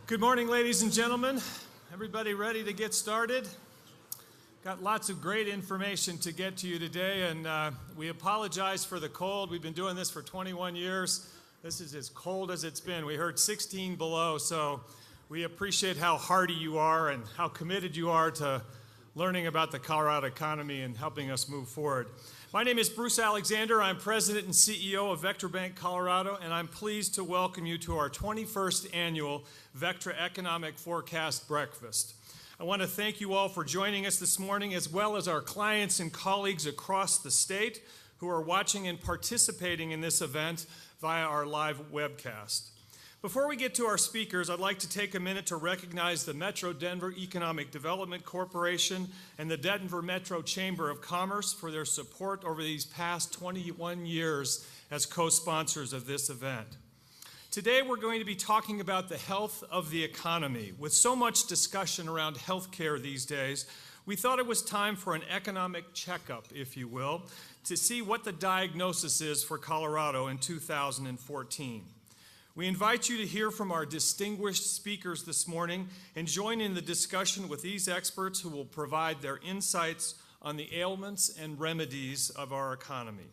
Good morning, ladies and gentlemen. Everybody ready to get started? Got lots of great information to get to you today, and we apologize for the cold. We've been doing this for 21 years. This is as cold as it's been. We heard 16 below, so we appreciate how hardy you are and how committed you are to learning about the Colorado economy and helping us move forward. My name is Bruce Alexander. I'm President and CEO of Vectra Bank Colorado, and I'm pleased to welcome you to our 21st annual Vectra Economic Forecast Breakfast. I want to thank you all for joining us this morning, as well as our clients and colleagues across the state who are watching and participating in this event via our live webcast. Before we get to our speakers, I'd like to take a minute to recognize the Metro Denver Economic Development Corporation and the Denver Metro Chamber of Commerce for their support over these past 21 years as co-sponsors of this event. Today we're going to be talking about the health of the economy. With so much discussion around healthcare these days, we thought it was time for an economic checkup, if you will, to see what the diagnosis is for Colorado in 2014. We invite you to hear from our distinguished speakers this morning and join in the discussion with these experts who will provide their insights on the ailments and remedies of our economy.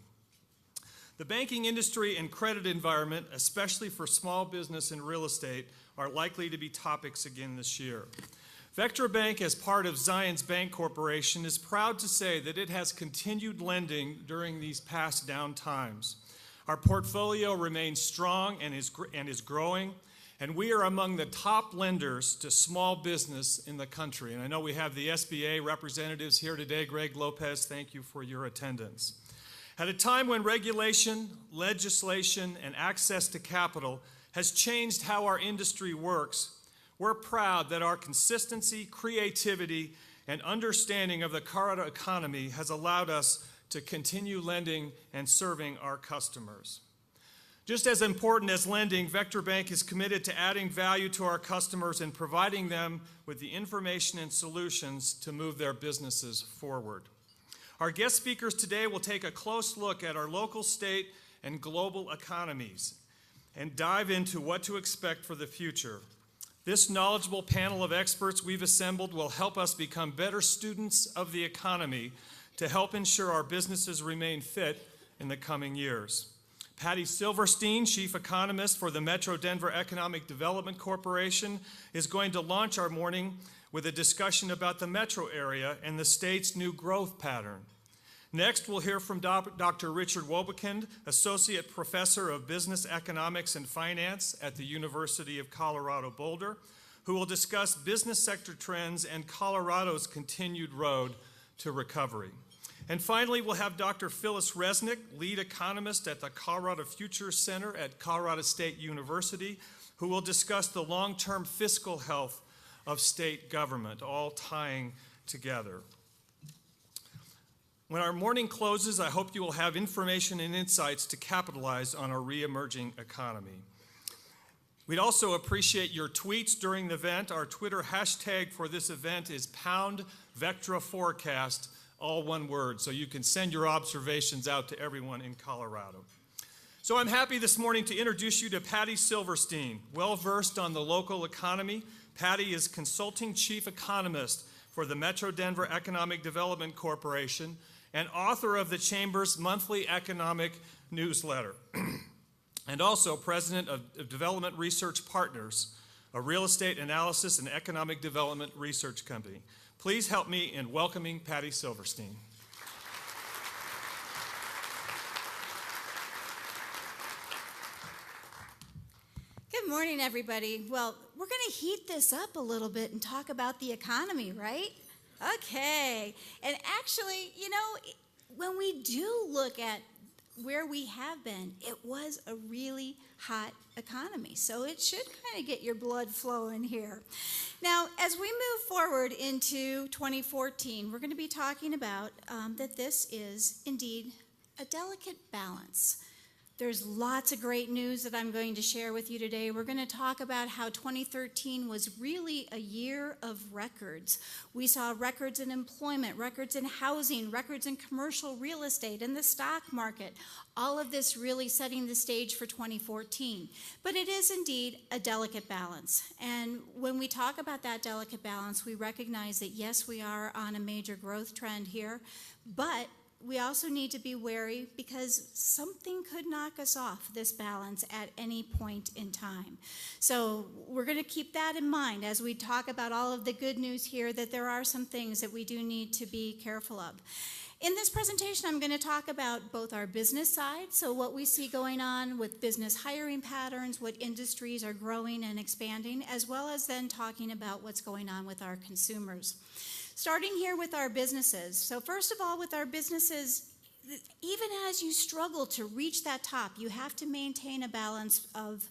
The banking industry and credit environment, especially for small business and real estate, are likely to be topics again this year. Vectra Bank, as part of Zions Bank Corporation, is proud to say that it has continued lending during these past down times. Our portfolio remains strong and is growing, and we are among the top lenders to small business in the country. And I know we have the SBA representatives here today. Greg Lopez, thank you for your attendance. At a time when regulation, legislation, and access to capital has changed how our industry works, we're proud that our consistency, creativity, and understanding of the Colorado economy has allowed us to continue lending and serving our customers. Just as important as lending, Vectra Bank is committed to adding value to our customers and providing them with the information and solutions to move their businesses forward. Our guest speakers today will take a close look at our local, state, and global economies and dive into what to expect for the future. This knowledgeable panel of experts we've assembled will help us become better students of the economy to help ensure our businesses remain fit in the coming years. Patty Silverstein, Chief Economist for the Metro Denver Economic Development Corporation, is going to launch our morning with a discussion about the metro area and the state's new growth pattern. Next, we'll hear from Dr. Richard Wobekind, Associate Professor of Business Economics and Finance at the University of Colorado Boulder, who will discuss business sector trends and Colorado's continued road to recovery. And finally, we'll have Dr. Phyllis Resnick, lead economist at the Colorado Futures Center at Colorado State University, who will discuss the long-term fiscal health of state government, all tying together. When our morning closes, I hope you will have information and insights to capitalize on our re-emerging economy. We'd also appreciate your tweets during the event. Our Twitter hashtag for this event is #VectraForecast, all one word, so you can send your observations out to everyone in Colorado. So I'm happy this morning to introduce you to Patty Silverstein. Well-versed on the local economy, Patty is Consulting Chief Economist for the Metro Denver Economic Development Corporation and author of the Chamber's monthly economic newsletter, and also President of Development Research Partners, a real estate analysis and economic development research company. Please help me in welcoming Patty Silverstein. Good morning, everybody. Well, we're going to heat this up a little bit and talk about the economy, right? Okay. And actually, you know, when we do look at where we have been, it was a really hot economy. So it should kind of get your blood flowing here. Now, as we move forward into 2014, we're going to be talking about that this is indeed a delicate balance. There's lots of great news that I'm going to share with you today. We're going to talk about how 2013 was really a year of records. We saw records in employment, records in housing, records in commercial real estate, in the stock market. All of this really setting the stage for 2014. But it is indeed a delicate balance. And when we talk about that delicate balance, we recognize that yes, we are on a major growth trend here, but we also need to be wary because something could knock us off this balance at any point in time. So we're going to keep that in mind as we talk about all of the good news here, that there are some things that we do need to be careful of. In this presentation, I'm going to talk about both our business side, so what we see going on with business hiring patterns, what industries are growing and expanding, as well as then talking about what's going on with our consumers. Starting here with our businesses. So first of all, with our businesses, even as you struggle to reach that top, you have to maintain a balance of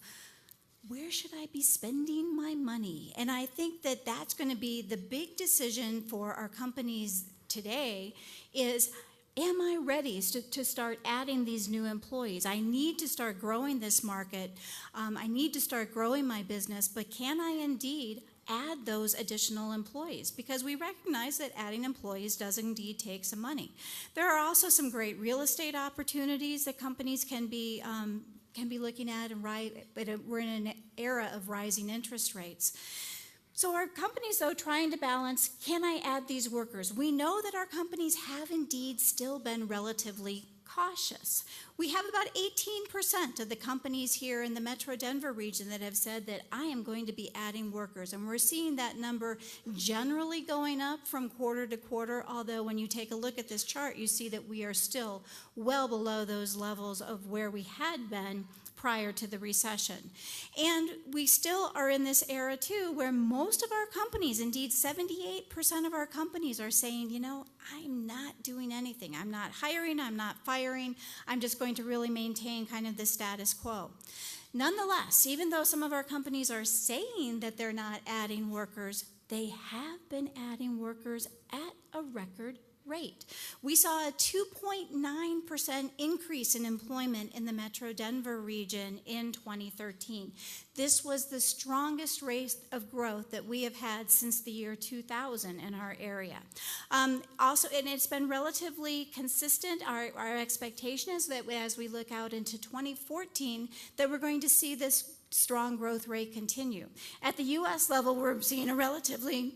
where should I be spending my money? And I think that that's going to be the big decision for our companies today is, am I ready to start adding these new employees? I need to start growing this market. I need to start growing my business, but can I indeed add those additional employees? Because we recognize that adding employees does indeed take some money. There are also some great real estate opportunities that companies can be looking at, and but we're in an era of rising interest rates. So our companies, though, trying to balance, can I add these workers? We know that our companies have indeed still been relatively cautious. We have about 18% of the companies here in the Metro Denver region that have said that I am going to be adding workers, and we're seeing that number generally going up from quarter to quarter, although when you take a look at this chart, you see that we are still well below those levels of where we had been prior to the recession. And we still are in this era too where most of our companies, indeed 78% of our companies, are saying, you know, I'm not doing anything. I'm not hiring, I'm not firing, I'm just going to really maintain kind of the status quo. Nonetheless, even though some of our companies are saying that they're not adding workers, they have been adding workers at a record rate. We saw a 2.9% increase in employment in the Metro Denver region in 2013. This was the strongest rate of growth that we have had since the year 2000 in our area. Also, and it's been relatively consistent. Our expectation is that as we look out into 2014, that we're going to see this strong growth rate continue. At the U.S. level, we're seeing a relatively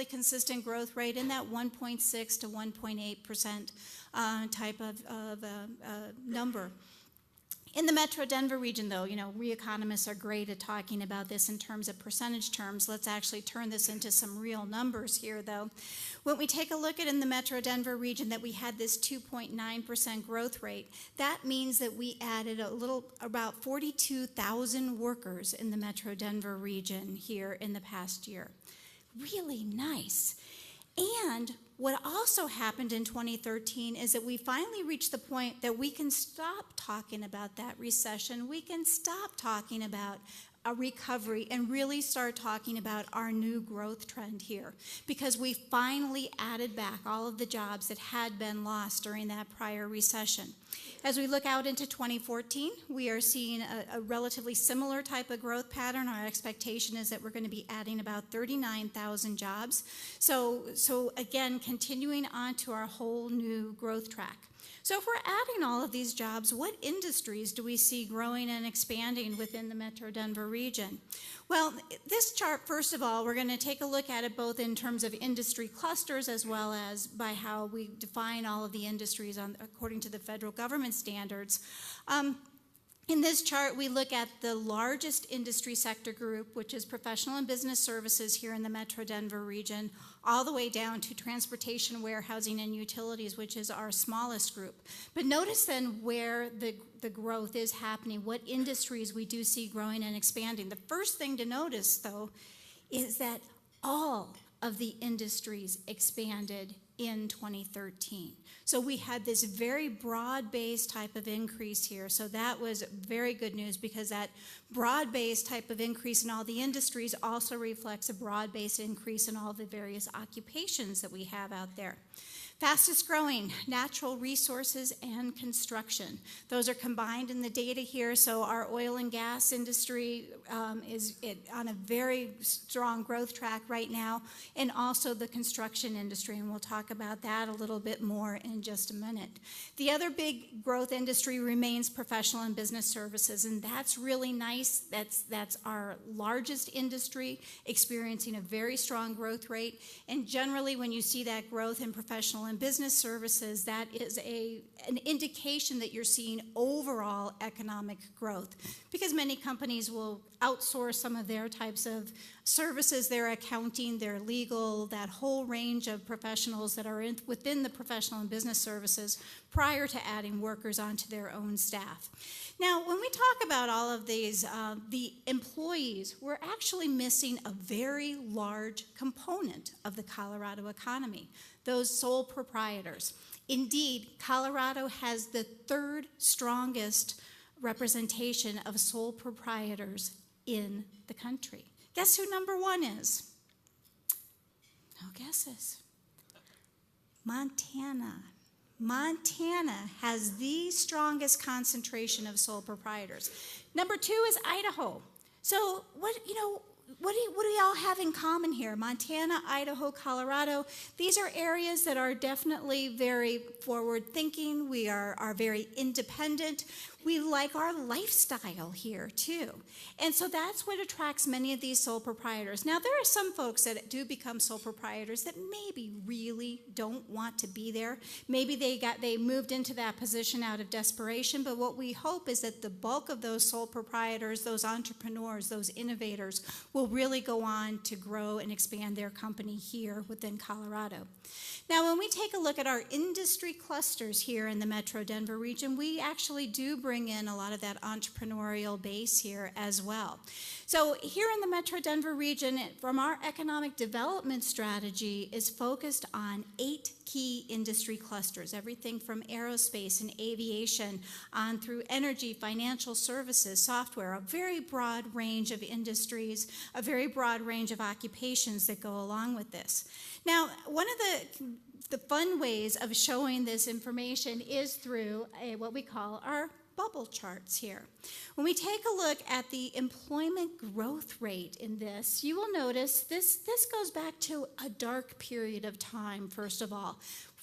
consistent growth rate in that 1.6 to 1.8% type of number. In the Metro Denver region, though, you know, we economists are great at talking about this in terms of percentage terms. Let's actually turn this into some real numbers here, though. When we take a look at in the Metro Denver region that we had this 2.9% growth rate, that means that we added about 42,000 workers in the Metro Denver region here in the past year. Really nice. And what also happened in 2013 is that we finally reached the point that we can stop talking about that recession. We can stop talking about a recovery and really start talking about our new growth trend here, because we finally added back all of the jobs that had been lost during that prior recession. As we look out into 2014, we are seeing a relatively similar type of growth pattern. Our expectation is that we're going to be adding about 39,000 jobs. So again, continuing on to our whole new growth track. So if we're adding all of these jobs, what industries do we see growing and expanding within the Metro Denver region? Well, this chart, first of all, we're going to take a look at it both in terms of industry clusters as well as by how we define all of the industries according to the federal government standards. In this chart, we look at the largest industry sector group, which is professional and business services here in the Metro Denver region, all the way down to transportation, warehousing, and utilities, which is our smallest group. But notice then where the growth is happening, what industries we do see growing and expanding. The first thing to notice, though, is that all of the industries expanded in 2013. So we had this very broad-based type of increase here. So that was very good news, because that broad-based type of increase in all the industries also reflects a broad-based increase in all the various occupations that we have out there. Fastest growing, natural resources and construction. Those are combined in the data here, so our oil and gas industry is on a very strong growth track right now, and also the construction industry, and we'll talk about that a little bit more in just a minute. The other big growth industry remains professional and business services, and that's really nice. That's our largest industry, experiencing a very strong growth rate, and generally when you see that growth in professional and business services, that is an indication that you're seeing overall economic growth, because many companies will outsource some of their types of services, their accounting, their legal, that whole range of professionals that are within the professional and business services prior to adding workers onto their own staff. Now, when we talk about all of these, the employees, we're actually missing a very large component of the Colorado economy, those sole proprietors. Indeed, Colorado has the third strongest representation of sole proprietors in the country. Guess who number one is? No guesses. Montana. Montana has the strongest concentration of sole proprietors. Number two is Idaho. So what do y'all have in common here? Montana, Idaho, Colorado. These are areas that are definitely very forward-thinking. We are very independent. We like our lifestyle here, too. And so that's what attracts many of these sole proprietors. Now, there are some folks that do become sole proprietors that maybe really don't want to be there. Maybe they moved into that position out of desperation, but what we hope is that the bulk of those sole proprietors, those entrepreneurs, those innovators, will really go on to grow and expand their company here within Colorado. Now, when we take a look at our industry clusters here in the Metro Denver region, we actually do bring in a lot of that entrepreneurial base here as well. So here in the Metro Denver region, from our economic development strategy, is focused on 8 key industry clusters, everything from aerospace and aviation on through energy, financial services, software, a very broad range of industries, a very broad range of occupations that go along with this. Now, one of the fun ways of showing this information is through what we call our bubble charts here. When we take a look at the employment growth rate in this, you will notice this goes back to a dark period of time, first of all.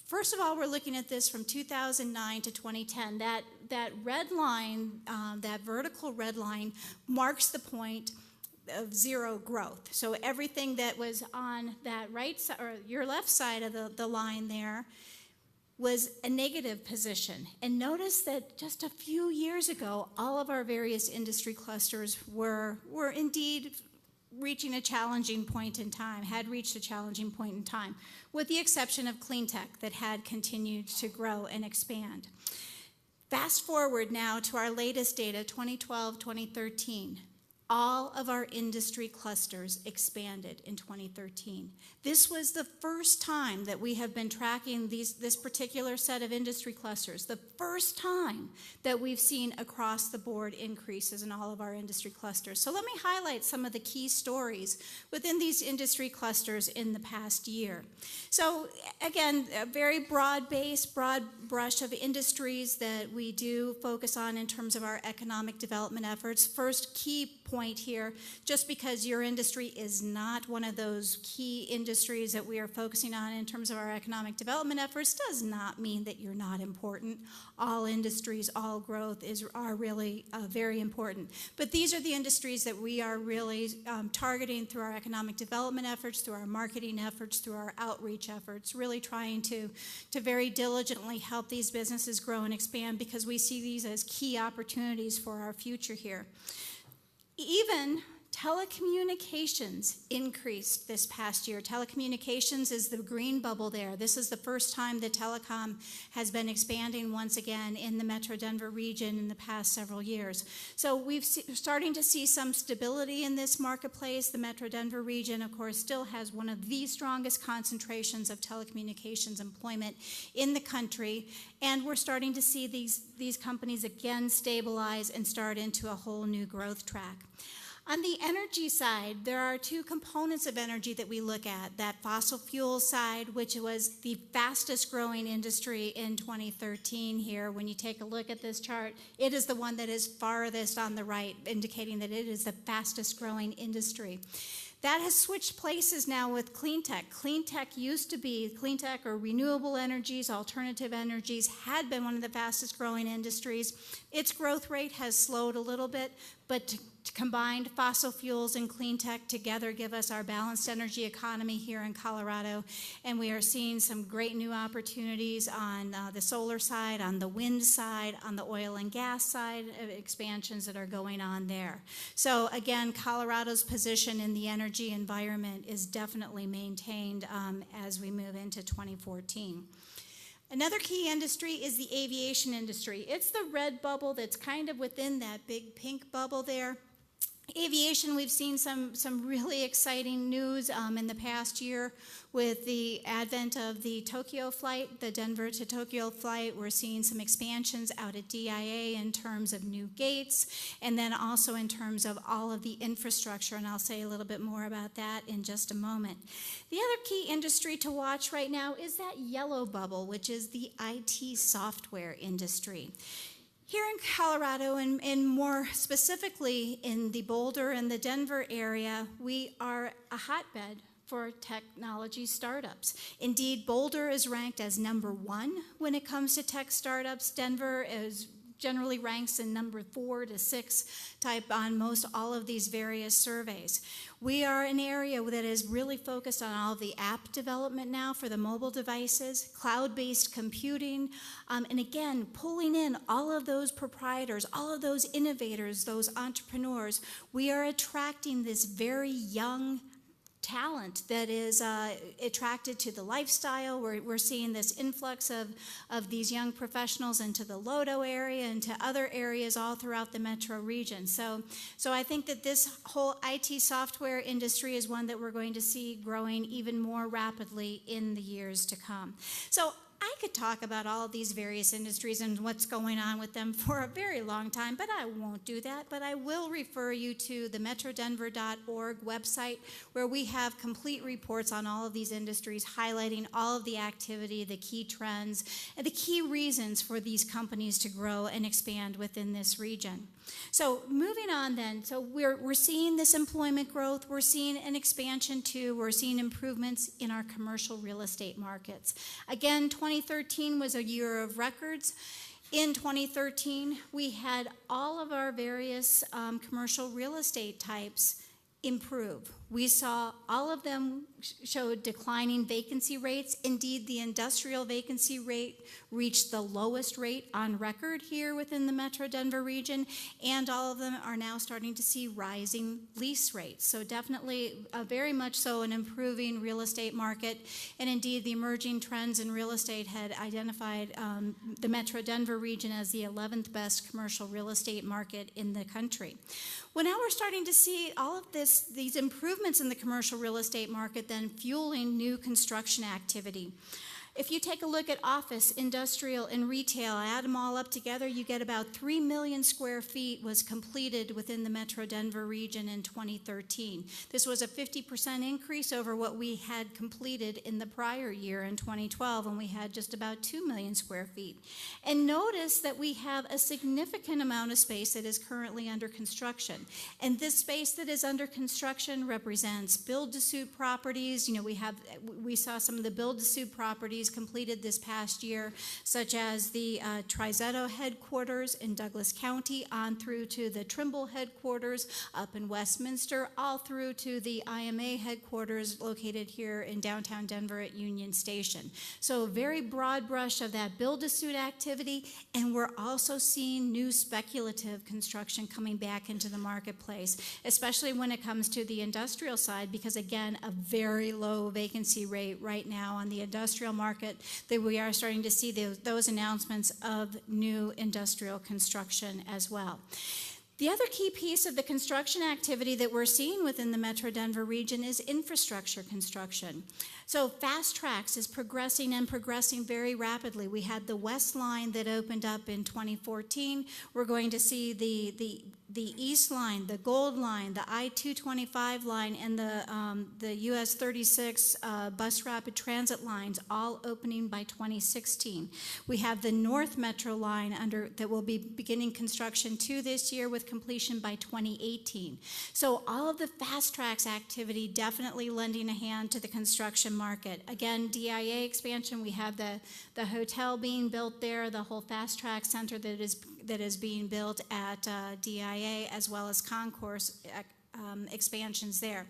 First of all, we're looking at this from 2009 to 2010. That red line, that vertical red line, marks the point of zero growth. So everything that was on that right side, or your left side of the line there, was a negative position. And notice that just a few years ago, all of our various industry clusters were indeed reaching a challenging point in time, had reached a challenging point in time, with the exception of clean tech that had continued to grow and expand. Fast forward now to our latest data, 2012, 2013. All of our industry clusters expanded in 2013. This was the first time that we have been tracking this particular set of industry clusters, the first time that we've seen across the board increases in all of our industry clusters. So let me highlight some of the key stories within these industry clusters in the past year. So again, a very broad base, broad brush of industries that we do focus on in terms of our economic development efforts. First key point here, just because your industry is not one of those key industries that we are focusing on in terms of our economic development efforts, does not mean that you're not important. All industries, all growth are really very important. But these are the industries that we are really targeting through our economic development efforts, through our marketing efforts, through our outreach efforts, really trying to very diligently help these businesses grow and expand, because we see these as key opportunities for our future here. Even telecommunications increased this past year. Telecommunications is the green bubble there. This is the first time that telecom has been expanding once again in the Metro Denver region in the past several years. So we're starting to see some stability in this marketplace. The Metro Denver region, of course, still has one of the strongest concentrations of telecommunications employment in the country, and we're starting to see these companies again stabilize and start into a whole new growth track. On the energy side, there are two components of energy that we look at. That fossil fuel side, which was the fastest growing industry in 2013 here. When you take a look at this chart, it is the one that is farthest on the right, indicating that it is the fastest growing industry. That has switched places now with clean tech. Clean tech used to be, clean tech or renewable energies, alternative energies, had been one of the fastest growing industries. Its growth rate has slowed a little bit, but combined fossil fuels and clean tech together give us our balanced energy economy here in Colorado. And we are seeing some great new opportunities on the solar side, on the wind side, on the oil and gas side, expansions that are going on there. So again, Colorado's position in the energy environment is definitely maintained as we move into 2014. Another key industry is the aviation industry. It's the red bubble that's kind of within that big pink bubble there. Aviation, we've seen some really exciting news in the past year with the advent of the Tokyo flight, the Denver to Tokyo flight. We're seeing some expansions out at DIA in terms of new gates, and then also in terms of all of the infrastructure, and I'll say a little bit more about that in just a moment. The other key industry to watch right now is that yellow bubble, which is the IT software industry. Here in Colorado, and more specifically in the Boulder and the Denver area, we are a hotbed for technology startups. Indeed, Boulder is ranked as #1 when it comes to tech startups. Denver is generally ranks in number 4 to 6 type on most all of these various surveys. We are an area that is really focused on all of the app development now for the mobile devices, cloud-based computing, and again, pulling in all of those proprietors, all of those innovators, those entrepreneurs. We are attracting this very young talent that is attracted to the lifestyle. We're seeing this influx of these young professionals into the Lodo area and to other areas all throughout the metro region. So I think that this whole IT software industry is one that we're going to see growing even more rapidly in the years to come. So I could talk about all of these various industries and what's going on with them for a very long time, but I won't do that. But I will refer you to the metrodenver.org website, where we have complete reports on all of these industries, highlighting all of the activity, the key trends, and the key reasons for these companies to grow and expand within this region. So moving on then, so we're seeing this employment growth, we're seeing an expansion too, we're seeing improvements in our commercial real estate markets. Again, 2013 was a year of records. In 2013, we had all of our various commercial real estate types improve. We saw all of them showed declining vacancy rates. Indeed, the industrial vacancy rate reached the lowest rate on record here within the Metro Denver region, and all of them are now starting to see rising lease rates. So definitely very much so an improving real estate market, and indeed the emerging trends in real estate had identified the Metro Denver region as the 11th best commercial real estate market in the country. Well, now we're starting to see all of these improvements in the commercial real estate market then fueling new construction activity. If you take a look at office, industrial, and retail, add them all up together, you get about 3 million square feet was completed within the Metro Denver region in 2013. This was a 50% increase over what we had completed in the prior year in 2012, when we had just about 2 million square feet. And notice that we have a significant amount of space that is currently under construction. And this space that is under construction represents build-to-suit properties. You know, we saw some of the build-to-suit properties completed this past year, such as the Trizetto headquarters in Douglas County, on through to the Trimble headquarters up in Westminster, all through to the IMA headquarters located here in downtown Denver at Union Station. So a very broad brush of that build-to-suit activity, and we're also seeing new speculative construction coming back into the marketplace, especially when it comes to the industrial side, because again, a very low vacancy rate right now on the industrial market, that we are starting to see those announcements of new industrial construction as well. The other key piece of the construction activity that we're seeing within the Metro Denver region is infrastructure construction. So Fast Tracks is progressing and progressing very rapidly. We had the West Line that opened up in 2014. We're going to see the East Line, the Gold Line, the I-225 line, and the US 36 bus rapid transit lines all opening by 2016. We have the North Metro line that will be beginning construction too this year with completion by 2018. So all of the Fast Tracks activity definitely lending a hand to the construction market. Again, DIA expansion, we have the hotel being built there, the whole Fast Track center that is being built at DIA, as well as concourse expansions there.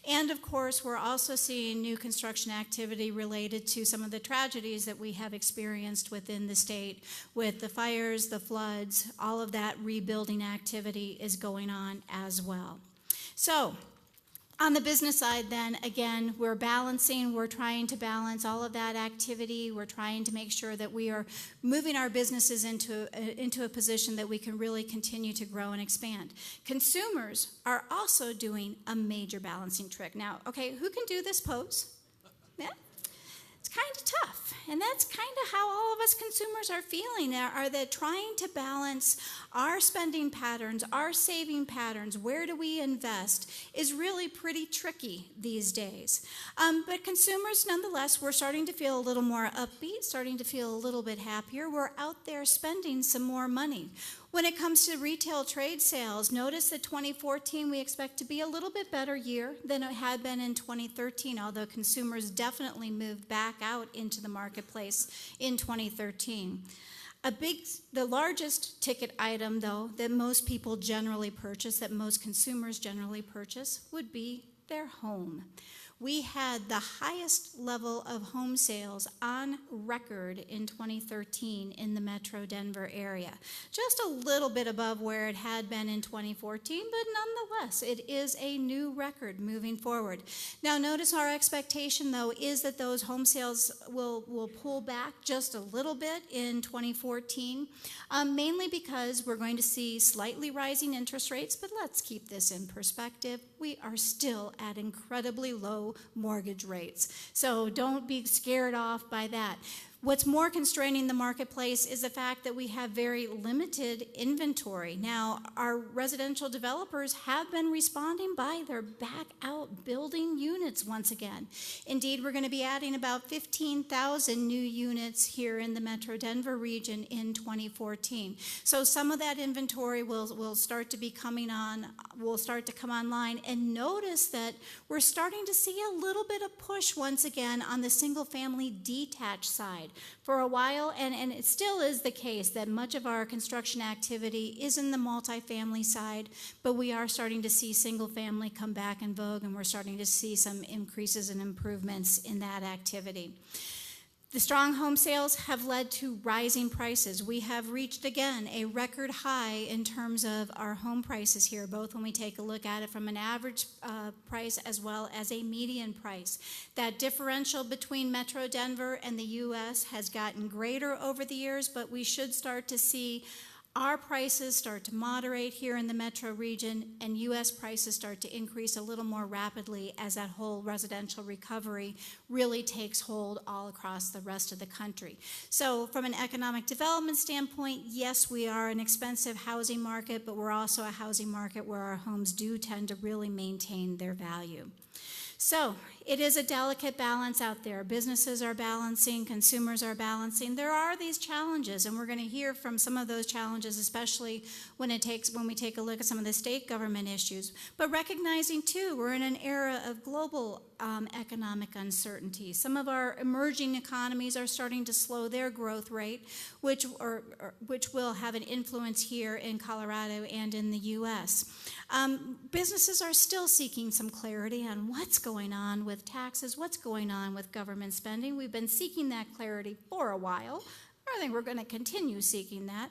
And of course, we're also seeing new construction activity related to some of the tragedies that we have experienced within the state with the fires, the floods, all of that rebuilding activity is going on as well. So, on the business side then, again, we're trying to balance all of that activity. We're trying to make sure that we are moving our businesses into a position that we can really continue to grow and expand. Consumers are also doing a major balancing trick. Now, okay, who can do this pose? Yeah? It's kind of tough, and that's kind of how all of us consumers are feeling. Are they trying to balance our spending patterns, our saving patterns, where do we invest, is really pretty tricky these days. But consumers, nonetheless, we're starting to feel a little more upbeat, starting to feel a little bit happier. We're out there spending some more money. When it comes to retail trade sales, notice that 2014 we expect to be a little bit better year than it had been in 2013, although consumers definitely moved back out into the marketplace in 2013. The largest ticket item, though, that most people generally purchase, that most consumers generally purchase, would be their home. We had the highest level of home sales on record in 2013 in the Metro Denver area. Just a little bit above where it had been in 2014, but nonetheless, it is a new record moving forward. Now, notice our expectation, though, is that those home sales will pull back just a little bit in 2014, mainly because we're going to see slightly rising interest rates, but let's keep this in perspective. We are still at incredibly low mortgage rates. So don't be scared off by that. What's more constraining the marketplace is the fact that we have very limited inventory. Now, our residential developers have been responding by their back out building units once again. Indeed, we're going to be adding about 15,000 new units here in the Metro Denver region in 2014. So some of that inventory will start to come online. And notice that we're starting to see a little bit of push once again on the single family detached side. For a while, and it still is the case that much of our construction activity is in the multifamily side, but we are starting to see single family come back in vogue, and we're starting to see some increases and improvements in that activity. The strong home sales have led to rising prices. We have reached, again, a record high in terms of our home prices here, both when we take a look at it from an average price as well as a median price. That differential between Metro Denver and the U.S. has gotten greater over the years, but we should start to see our prices start to moderate here in the metro region, and U.S. prices start to increase a little more rapidly as that whole residential recovery really takes hold all across the rest of the country. So from an economic development standpoint, yes, we are an expensive housing market, but we're also a housing market where our homes do tend to really maintain their value. So it is a delicate balance out there. Businesses are balancing, consumers are balancing. There are these challenges, and we're going to hear from some of those challenges, especially when we take a look at some of the state government issues. But recognizing, too, we're in an era of global economic uncertainty. Some of our emerging economies are starting to slow their growth rate, which will have an influence here in Colorado and in the U.S. Businesses are still seeking some clarity on what's going on with taxes, what's going on with government spending. We've been seeking that clarity for a while. I think we're going to continue seeking that.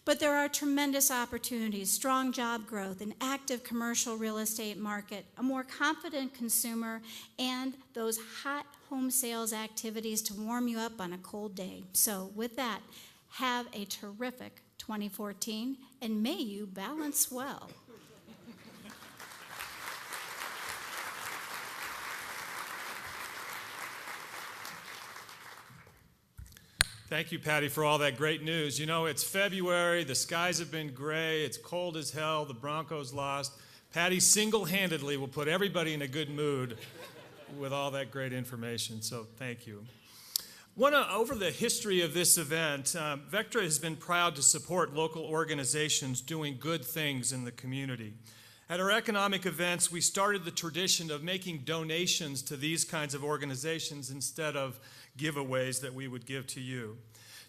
But there are tremendous opportunities, strong job growth, an active commercial real estate market, a more confident consumer, and those hot home sales activities to warm you up on a cold day. So with that, have a terrific 2014, and may you balance well. Thank you, Patty, for all that great news. You know, it's February, the skies have been gray, it's cold as hell, the Broncos lost. Patty single-handedly will put everybody in a good mood with all that great information, so thank you. Over the history of this event, Vectra has been proud to support local organizations doing good things in the community. At our economic events, we started the tradition of making donations to these kinds of organizations instead of giveaways that we would give to you.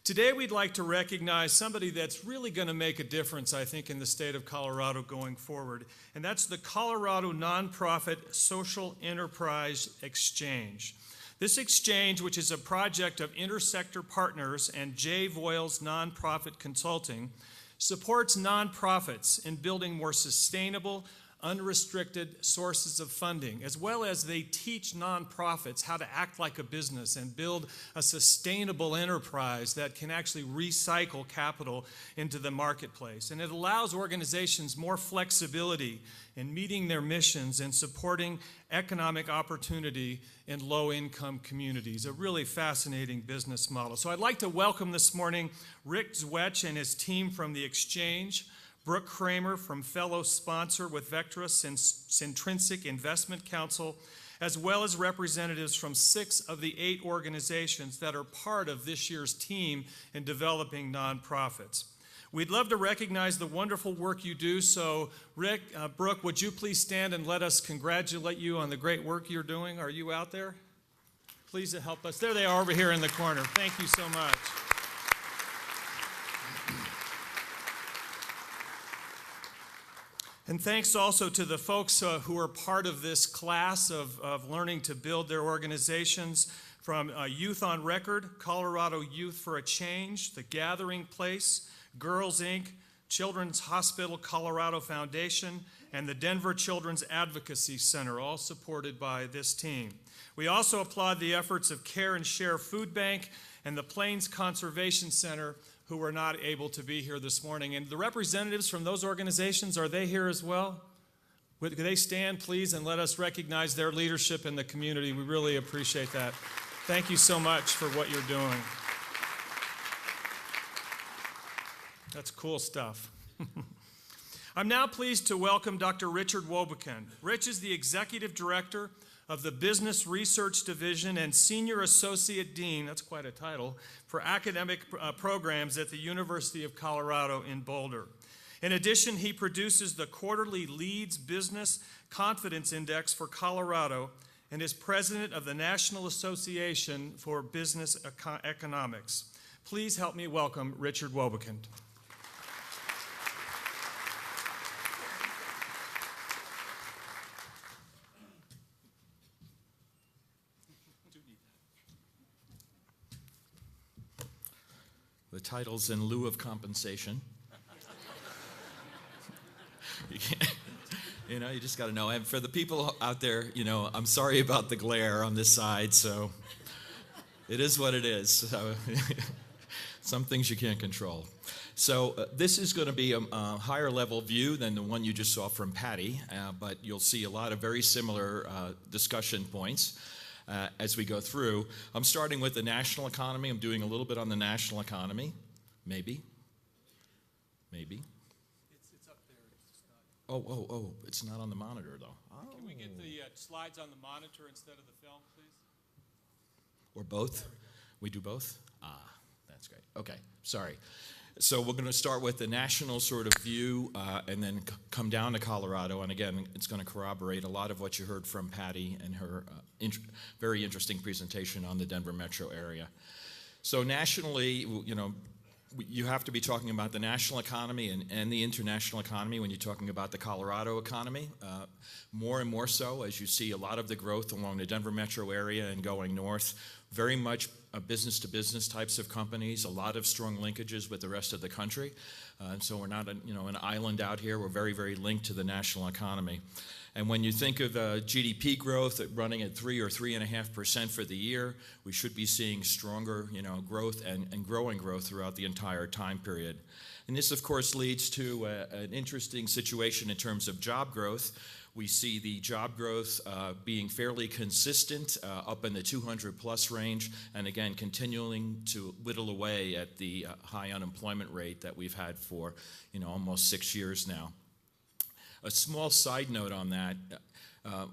Today, we'd like to recognize somebody that's really going to make a difference, I think, in the state of Colorado going forward, and that's the Colorado Nonprofit Social Enterprise Exchange. This exchange, which is a project of Intersector Partners and J. Voiles Nonprofit Consulting, supports nonprofits in building more sustainable, unrestricted sources of funding, as well as they teach nonprofits how to act like a business and build a sustainable enterprise that can actually recycle capital into the marketplace. And it allows organizations more flexibility in meeting their missions and supporting economic opportunity in low-income communities, a really fascinating business model. So I'd like to welcome this morning Rick Zwetch and his team from the Exchange, Brooke Kramer from fellow sponsor with Vectra Centrinsic Investment Council, as well as representatives from 6 of the 8 organizations that are part of this year's team in developing nonprofits. We'd love to recognize the wonderful work you do, so Rick, Brooke, would you please stand and let us congratulate you on the great work you're doing? Are you out there? Please help us. There they are over here in the corner. Thank you so much. And thanks also to the folks who are part of this class of learning to build their organizations, from Youth on Record, Colorado Youth for a Change, The Gathering Place, Girls Inc., Children's Hospital Colorado Foundation, and the Denver Children's Advocacy Center, all supported by this team. We also applaud the efforts of Care and Share Food Bank and the Plains Conservation Center, who were not able to be here this morning. And the representatives from those organizations, are they here as well? Could they stand, please, and let us recognize their leadership in the community? We really appreciate that. Thank you so much for what you're doing. That's cool stuff. I'm now pleased to welcome Dr. Richard Wobekin. Rich is the Executive Director of the Business Research Division and Senior Associate Dean, that's quite a title, for academic programs at the University of Colorado in Boulder. In addition, he produces the quarterly Leads Business Confidence Index for Colorado and is president of the National Association for Business Economics. Please help me welcome Richard Wobekin. The title's in lieu of compensation. You just got to know. And for the people out there, I'm sorry about the glare on this side, so it is what it is. So, some things you can't control. So this is going to be a higher level view than the one you just saw from Patty, but you'll see a lot of very similar discussion points. As we go through. I'm starting with the national economy. I'm doing a little bit on the national economy. Maybe. It's up there. It's not. Oh, it's not on the monitor, though. Oh. Can we get the slides on the monitor instead of the film, please? Or both? We do both? That's great. Okay, sorry. So we're going to start with the national sort of view and then come down to Colorado. And again, it's going to corroborate a lot of what you heard from Patty and her very interesting presentation on the Denver metro area. So nationally, you have to be talking about the national economy and the international economy when you're talking about the Colorado economy. More and more so as you see a lot of the growth along the Denver metro area and going north. Very much business-to-business types of companies, a lot of strong linkages with the rest of the country. So we're not an island out here. We're very, very linked to the national economy. And when you think of GDP growth running at 3 or 3.5% for the year, we should be seeing stronger growth and growing growth throughout the entire time period. And this, of course, leads to an interesting situation in terms of job growth. We see the job growth being fairly consistent, up in the 200-plus range, and again, continuing to whittle away at the high unemployment rate that we've had for, almost 6 years now. A small side note on that,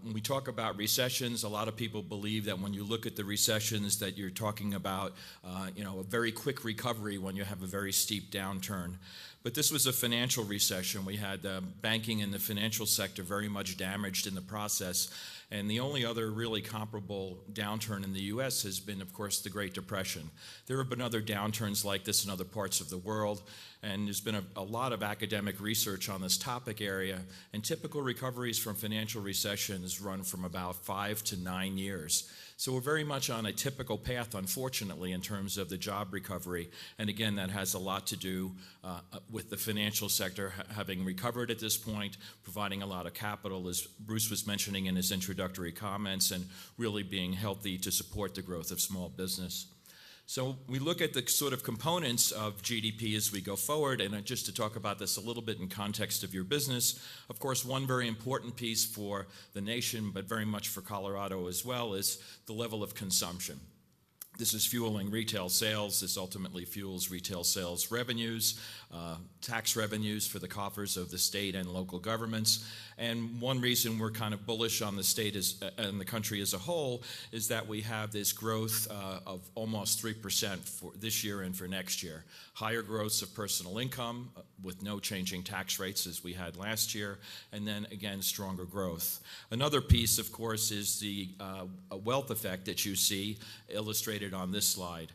when we talk about recessions, a lot of people believe that when you look at the recessions that you're talking about, a very quick recovery when you have a very steep downturn. But this was a financial recession. We had banking and the financial sector very much damaged in the process. And the only other really comparable downturn in the U.S. has been, of course, the Great Depression. There have been other downturns like this in other parts of the world, and there's been a lot of academic research on this topic area, and typical recoveries from financial recessions run from about 5 to 9 years. So we're very much on a typical path, unfortunately, in terms of the job recovery. And again, that has a lot to do with the financial sector having recovered at this point, providing a lot of capital, as Bruce was mentioning in his introductory comments, and really being healthy to support the growth of small business. So we look at the sort of components of GDP as we go forward, and just to talk about this a little bit in context of your business, of course, one very important piece for the nation, but very much for Colorado as well, is the level of consumption. This is fueling retail sales. This ultimately fuels retail sales revenues, tax revenues for the coffers of the state and local governments. And one reason we're kind of bullish on the state and the country as a whole is that we have this growth of almost 3% for this year and for next year. Higher growths of personal income with no changing tax rates as we had last year, and then again, stronger growth. Another piece, of course, is the wealth effect that you see illustrated on this slide.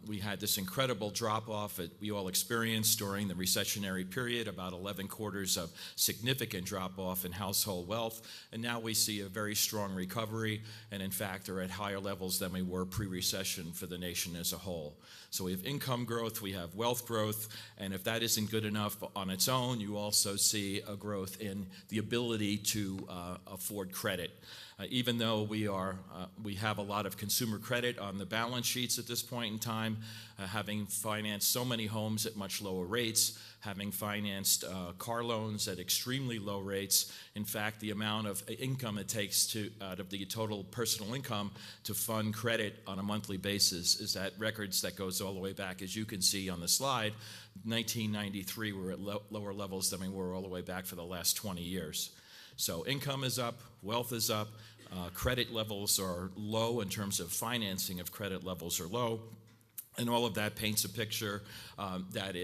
We had this incredible drop-off that we all experienced during the recessionary period, about 11 quarters of significant drop-off in household wealth, and now we see a very strong recovery, and in fact are at higher levels than we were pre-recession for the nation as a whole. So we have income growth, we have wealth growth, and if that isn't good enough on its own, you also see a growth in the ability to afford credit. Even though we have a lot of consumer credit on the balance sheets at this point in time, having financed so many homes at much lower rates, having financed car loans at extremely low rates. In fact, the amount of income it takes out of the total personal income to fund credit on a monthly basis is at records that goes all the way back, as you can see on the slide. 1993, we're at lower levels than we were all the way back for the last 20 years. So income is up, wealth is up, credit levels are low in terms of financing of credit levels are low, and all of that paints a picture that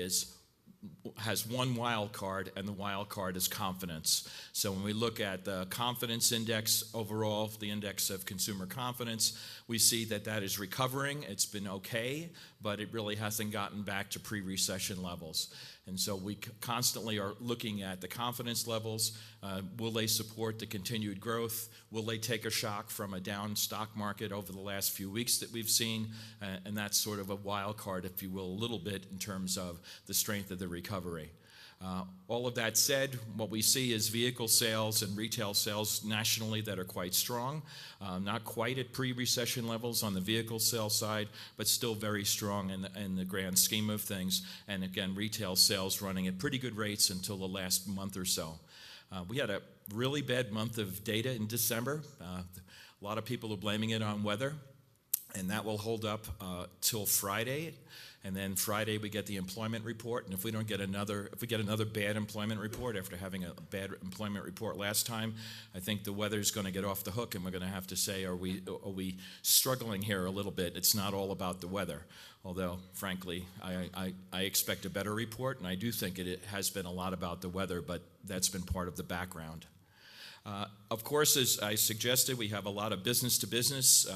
has one wild card, and the wild card is confidence. So when we look at the confidence index overall, the index of consumer confidence, we see that that is recovering. It's been okay, but it really hasn't gotten back to pre-recession levels. And so we constantly are looking at the confidence levels. Will they support the continued growth? Will they take a shock from a down stock market over the last few weeks that we've seen? And that's sort of a wild card, if you will, a little bit in terms of the strength of the recovery. All of that said, what we see is vehicle sales and retail sales nationally that are quite strong, not quite at pre-recession levels on the vehicle sales side, but still very strong in the grand scheme of things. And again, retail sales running at pretty good rates until the last month or so. We had a really bad month of data in December. A lot of people are blaming it on weather, and that will hold up till Friday. And then Friday we get the employment report, and if we get another bad employment report after having a bad employment report last time, I think the weather's going to get off the hook, and we're going to have to say, are we struggling here a little bit? It's not all about the weather. Although, frankly, I expect a better report, and I do think it has been a lot about the weather, but that's been part of the background. Of course, as I suggested, we have a lot of business-to-business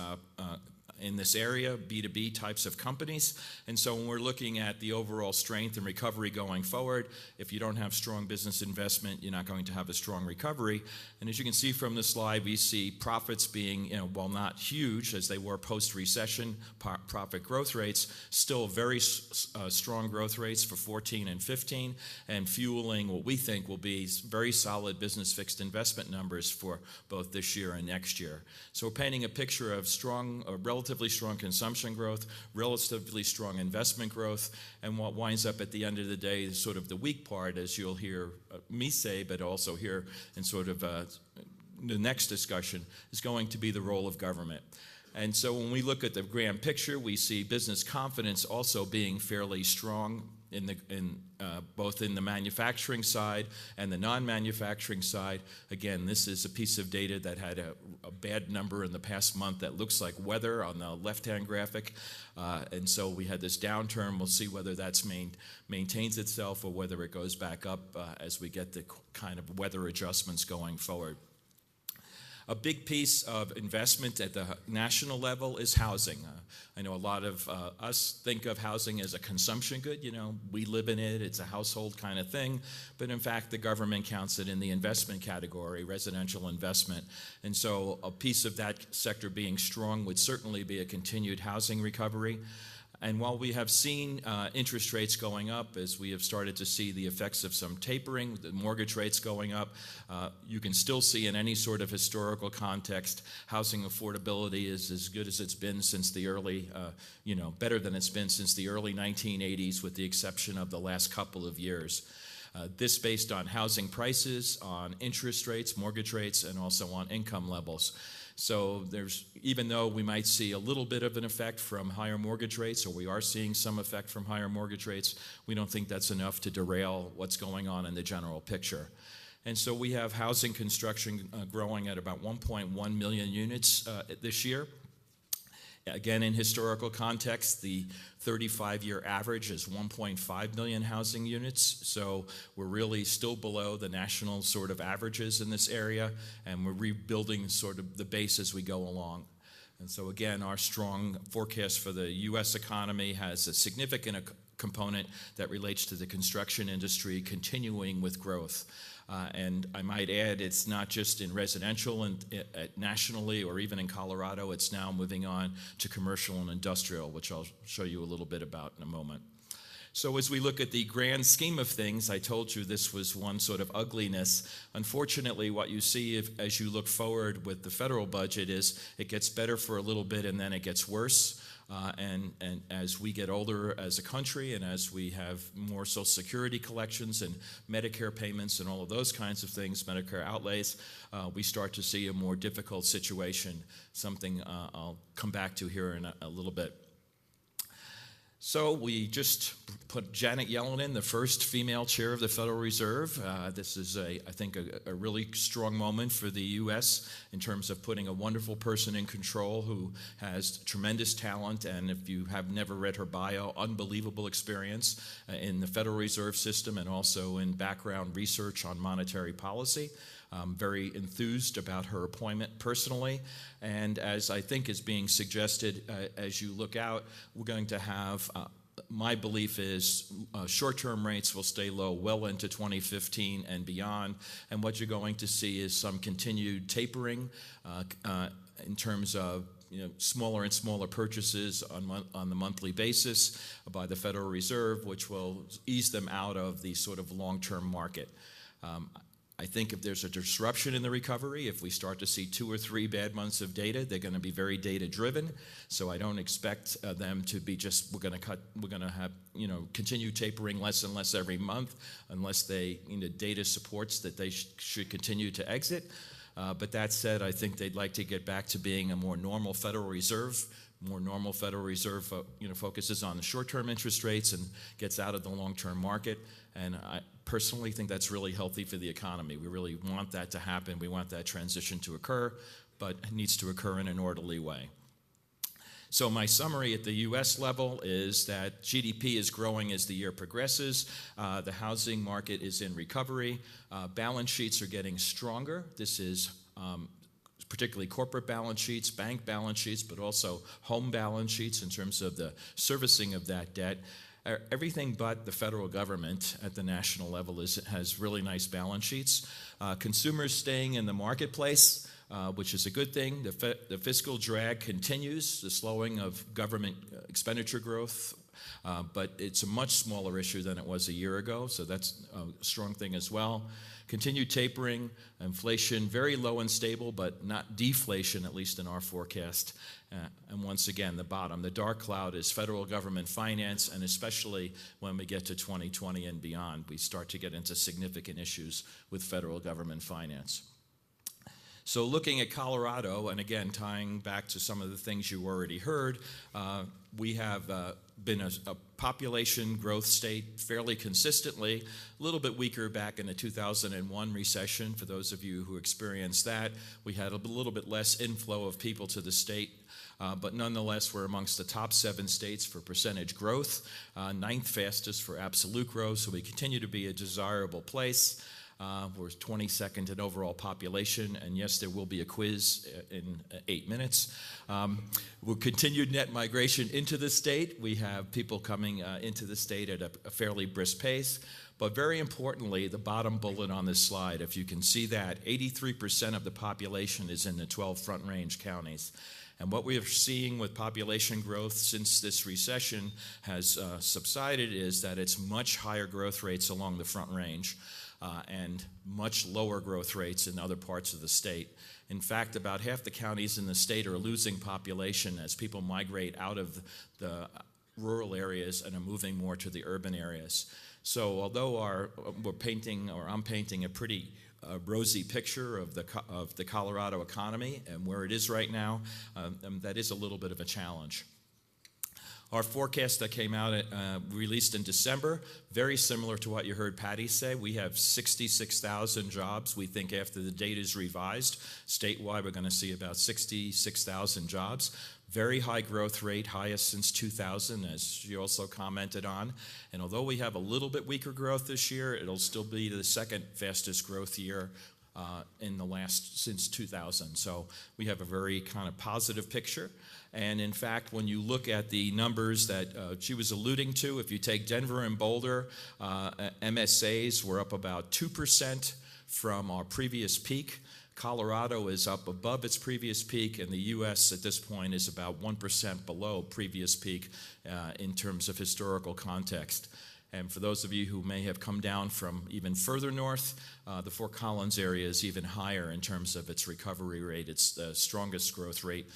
in this area, B2B types of companies. And so when we're looking at the overall strength and recovery going forward, if you don't have strong business investment, you're not going to have a strong recovery. And as you can see from the slide, we see profits being, while not huge as they were post-recession, profit growth rates, still very strong growth rates for 14 and 15, and fueling what we think will be very solid business fixed investment numbers for both this year and next year. So we're painting a picture of strong, relative relatively strong consumption growth, relatively strong investment growth, and what winds up at the end of the day is sort of the weak part, as you'll hear me say, but also hear in sort of the next discussion, is going to be the role of government. And so when we look at the grand picture, we see business confidence also being fairly strong both in the manufacturing side and the non-manufacturing side. Again, this is a piece of data that had a bad number in the past month that looks like weather on the left-hand graphic. And so we had this downturn. We'll see whether that's maintains itself or whether it goes back up as we get the kind of weather adjustments going forward. A big piece of investment at the national level is housing. I know a lot of us think of housing as a consumption good. You know, we live in it, it's a household kind of thing. But in fact, the government counts it in the investment category, residential investment. And so a piece of that sector being strong would certainly be a continued housing recovery. And while we have seen interest rates going up, as we have started to see the effects of some tapering, the mortgage rates going up, you can still see in any sort of historical context, housing affordability is as good as it's been since the early, better than it's been since the early 1980s, with the exception of the last couple of years. This based on housing prices, on interest rates, mortgage rates, and also on income levels. So even though we might see a little bit of an effect from higher mortgage rates, or we are seeing some effect from higher mortgage rates, we don't think that's enough to derail what's going on in the general picture. And so we have housing construction growing at about 1.1 million units this year. Again, in historical context, the 35-year average is 1.5 million housing units, so we're really still below the national sort of averages in this area, and we're rebuilding sort of the base as we go along. And so again, our strong forecast for the U.S. economy has a significant component that relates to the construction industry continuing with growth. And I might add, it's not just in residential and nationally or even in Colorado. It's now moving on to commercial and industrial, which I'll show you a little bit about in a moment. So as we look at the grand scheme of things, I told you this was one sort of ugliness. Unfortunately, what you see as you look forward with the federal budget is it gets better for a little bit and then it gets worse. And as we get older as a country and as we have more Social Security collections and Medicare payments and all of those kinds of things, Medicare outlays, we start to see a more difficult situation, something I'll come back to here in a little bit. So we just put Janet Yellen in, the first female chair of the Federal Reserve. This is, I think, a really strong moment for the U.S. in terms of putting a wonderful person in control who has tremendous talent, and if you have never read her bio, unbelievable experience in the Federal Reserve System and also in background research on monetary policy. I'm very enthused about her appointment personally, and as I think is being suggested, as you look out, we're going to have, my belief is short-term rates will stay low well into 2015 and beyond, and what you're going to see is some continued tapering in terms of smaller and smaller purchases on the monthly basis by the Federal Reserve, which will ease them out of the sort of long-term market. I think if there's a disruption in the recovery, if we start to see 2 or 3 bad months of data, they're going to be very data-driven. So I don't expect them to be just we're going to have continue tapering less and less every month, unless they data supports that they should continue to exit. But that said, I think they'd like to get back to being a more normal Federal Reserve. More normal Federal Reserve, focuses on the short-term interest rates and gets out of the long-term market. And I personally think that's really healthy for the economy. We really want that to happen. We want that transition to occur, but it needs to occur in an orderly way. So my summary at the U.S. level is that GDP is growing as the year progresses. The housing market is in recovery. Balance sheets are getting stronger. This is particularly corporate balance sheets, bank balance sheets, but also home balance sheets in terms of the servicing of that debt. Everything but the federal government at the national level has really nice balance sheets. Consumers staying in the marketplace, which is a good thing. The fiscal drag continues, the slowing of government expenditure growth But it's a much smaller issue than it was a year ago, so that's a strong thing as well. Continued tapering, inflation very low and stable, but not deflation, at least in our forecast. And once again, the bottom, the dark cloud is federal government finance, and especially when we get to 2020 and beyond, we start to get into significant issues with federal government finance. So looking at Colorado, and again, tying back to some of the things you already heard, we have been a population growth state fairly consistently, a little bit weaker back in the 2001 recession. For those of you who experienced that, we had a little bit less inflow of people to the state, but nonetheless, we're amongst the top 7 states for percentage growth, 9th fastest for absolute growth, so we continue to be a desirable place. We're 22nd in overall population, and yes, there will be a quiz in 8 minutes. We'll continued net migration into the state. We have people coming into the state at a fairly brisk pace, but very importantly, the bottom bullet on this slide, if you can see that, 83% of the population is in the 12 Front Range counties. And what we are seeing with population growth since this recession has subsided is that it's much higher growth rates along the Front Range. And much lower growth rates in other parts of the state. In fact, about half the counties in the state are losing population as people migrate out of the rural areas and are moving more to the urban areas. So although I'm painting a pretty rosy picture of the Colorado economy and where it is right now, that is a little bit of a challenge. Our forecast that came out, released in December, very similar to what you heard Patty say. We have 66,000 jobs. We think after the date is revised, statewide, we're going to see about 66,000 jobs. Very high growth rate, highest since 2000, as you also commented on. And although we have a little bit weaker growth this year, it'll still be the 2nd fastest growth year since 2000. So we have a very kind of positive picture. And in fact, when you look at the numbers that she was alluding to, if you take Denver and Boulder, MSAs were up about 2% from our previous peak. Colorado is up above its previous peak, and the U.S. at this point is about 1% below previous peak in terms of historical context. And for those of you who may have come down from even further north, the Fort Collins area is even higher in terms of its recovery rate. It's the strongest growth rate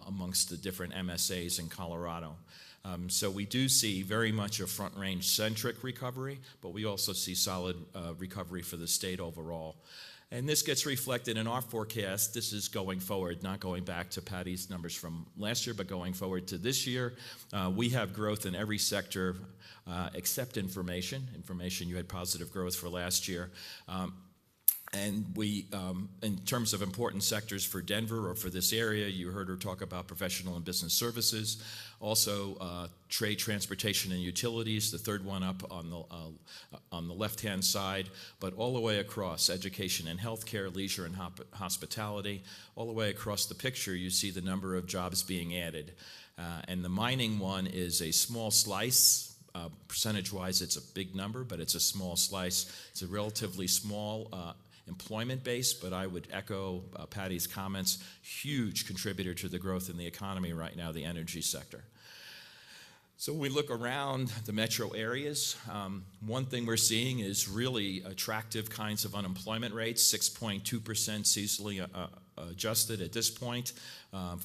amongst the different MSAs in Colorado. So we do see very much a Front Range-centric recovery, but we also see solid recovery for the state overall. And this gets reflected in our forecast. This is going forward, not going back to Patty's numbers from last year, but going forward to this year. We have growth in every sector except information. Information, you had positive growth for last year. And we, in terms of important sectors for Denver or for this area, you heard her talk about professional and business services. Also, trade, transportation, and utilities, the third one up on the left-hand side, but all the way across education and healthcare, leisure and hospitality, all the way across the picture, you see the number of jobs being added. And the mining one is a small slice. Percentage-wise, it's a big number, but it's a small slice. It's a relatively small employment base, but I would echo Patty's comments, huge contributor to the growth in the economy right now, the energy sector. So when we look around the metro areas, one thing we're seeing is really attractive kinds of unemployment rates, 6.2% seasonally adjusted at this point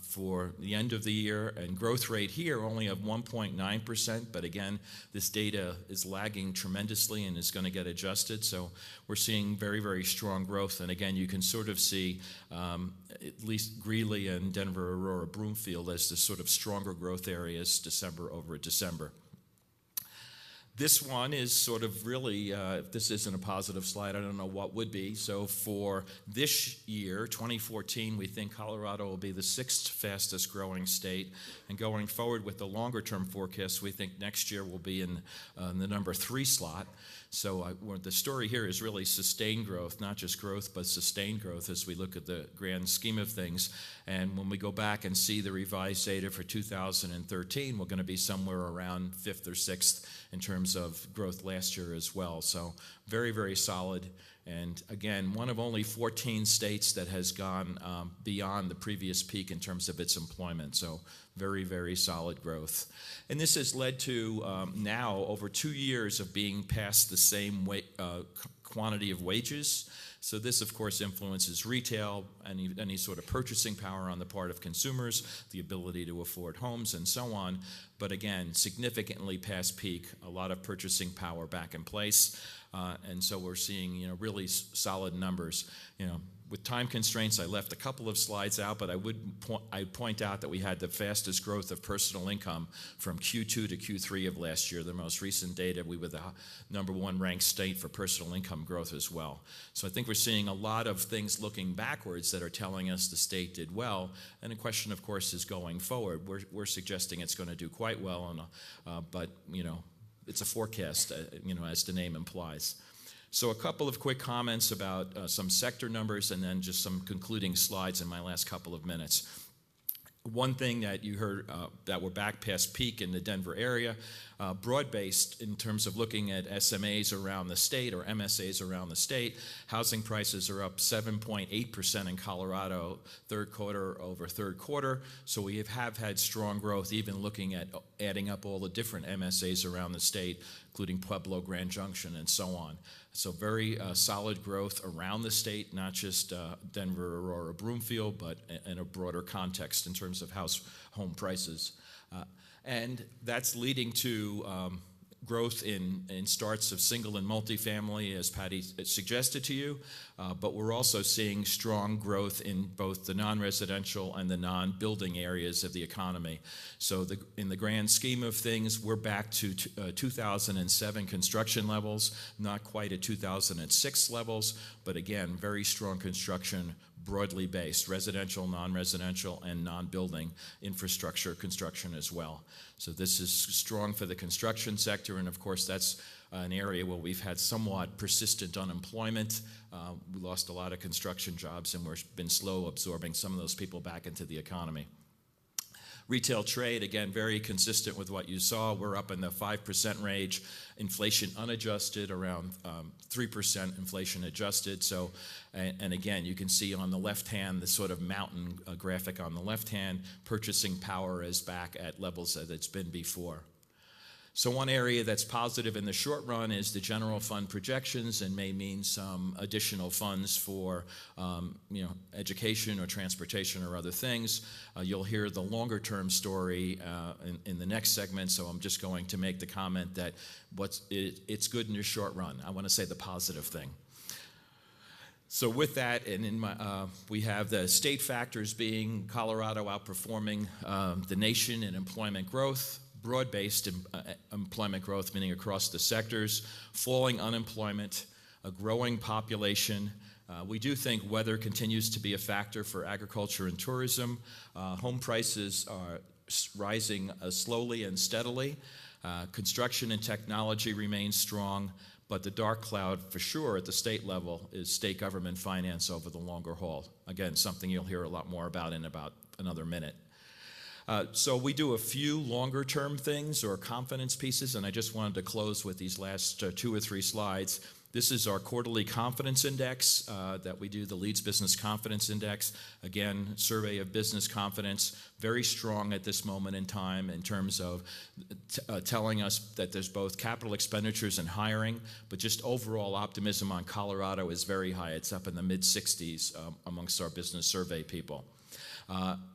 for the end of the year, and growth rate here only of 1.9%, but again, this data is lagging tremendously and is going to get adjusted, so we're seeing very, very strong growth, and again, you can sort of see at least Greeley and Denver, Aurora, Broomfield as the sort of stronger growth areas December over December. This one is sort of really, if this isn't a positive slide, I don't know what would be. So for this year, 2014, we think Colorado will be the 6th fastest growing state. And going forward with the longer term forecast, we think next year will be in the number 3 slot. So the story here is really sustained growth, not just growth, but sustained growth as we look at the grand scheme of things. And when we go back and see the revised data for 2013, we're going to be somewhere around 5th or 6th in terms of growth last year as well. So very, very solid. And again, one of only 14 states that has gone beyond the previous peak in terms of its employment. So very, very solid growth. And this has led to now over 2 years of being past the same quantity of wages. So this, of course, influences retail, any sort of purchasing power on the part of consumers, the ability to afford homes, and so on. But again, significantly past peak, a lot of purchasing power back in place. And so we're seeing, really solid numbers. With time constraints, I left a couple of slides out, but I'd point out that we had the fastest growth of personal income from Q2 to Q3 of last year. The most recent data, we were the #1 ranked state for personal income growth as well. So I think we're seeing a lot of things looking backwards that are telling us the state did well. And the question, of course, is going forward. We're suggesting it's going to do quite well, but it's a forecast, as the name implies. So a couple of quick comments about some sector numbers and then just some concluding slides in my last couple of minutes. One thing that you heard that we're back past peak in the Denver area, broad-based in terms of looking at SMAs around the state or MSAs around the state. Housing prices are up 7.8% in Colorado, third quarter over third quarter. So we have had strong growth, even looking at adding up all the different MSAs around the state, including Pueblo, Grand Junction, and so on. So very solid growth around the state, not just Denver, Aurora, Broomfield, but in a broader context in terms of home prices. And that's leading to growth in starts of single and multifamily, as Patty suggested to you, but we're also seeing strong growth in both the non-residential and the non-building areas of the economy. So in the grand scheme of things, we're back to 2007 construction levels, not quite at 2006 levels, but again, very strong construction, broadly based, residential, non-residential, and non-building infrastructure construction as well. So this is strong for the construction sector, and of course that's an area where we've had somewhat persistent unemployment. We lost a lot of construction jobs, and we've been slow absorbing some of those people back into the economy. Retail trade, again, very consistent with what you saw. We're up in the 5% range. Inflation unadjusted, around 3% inflation adjusted. So, and again, you can see on the left hand, the sort of mountain graphic on the left hand, purchasing power is back at levels that it's been before. So one area that's positive in the short run is the general fund projections, and may mean some additional funds for education or transportation or other things. You'll hear the longer term story in the next segment, so I'm just going to make the comment that it's good in the short run. I want to say the positive thing. So with that, and we have the state factors being Colorado outperforming the nation in employment growth, broad-based employment growth, meaning across the sectors, falling unemployment, a growing population. We do think weather continues to be a factor for agriculture and tourism. Home prices are rising slowly and steadily. Construction and technology remain strong, but the dark cloud for sure at the state level is state government finance over the longer haul. Again, something you'll hear a lot more about in about another minute. So we do a few longer term things or confidence pieces, and I just wanted to close with these last 2 or 3 slides. This is our quarterly confidence index that we do, the Leeds Business Confidence Index. Again, survey of business confidence, very strong at this moment in time in terms of telling us that there's both capital expenditures and hiring, but just overall optimism on Colorado is very high. It's up in the mid-60s amongst our business survey people.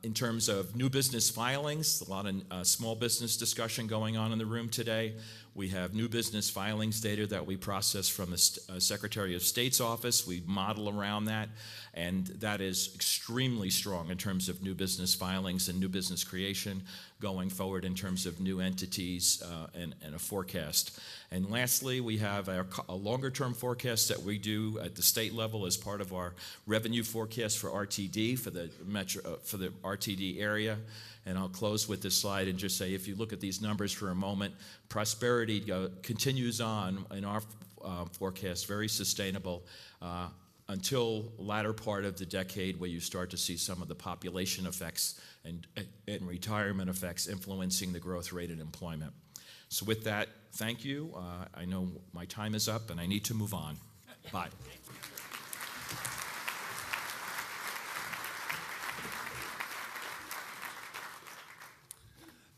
In terms of new business filings, a lot of small business discussion going on in the room today. We have new business filings data that we process from the Secretary of State's office. We model around that, and that is extremely strong in terms of new business filings and new business creation going forward in terms of new entities and a forecast. And lastly, we have a longer-term forecast that we do at the state level as part of our revenue forecast for RTD, for the RTD area. And I'll close with this slide and just say, if you look at these numbers for a moment, prosperity continues on in our forecast, very sustainable. until latter part of the decade where you start to see some of the population effects and retirement effects influencing the growth rate and employment. So with that, thank you. I know my time is up and I need to move on. Bye.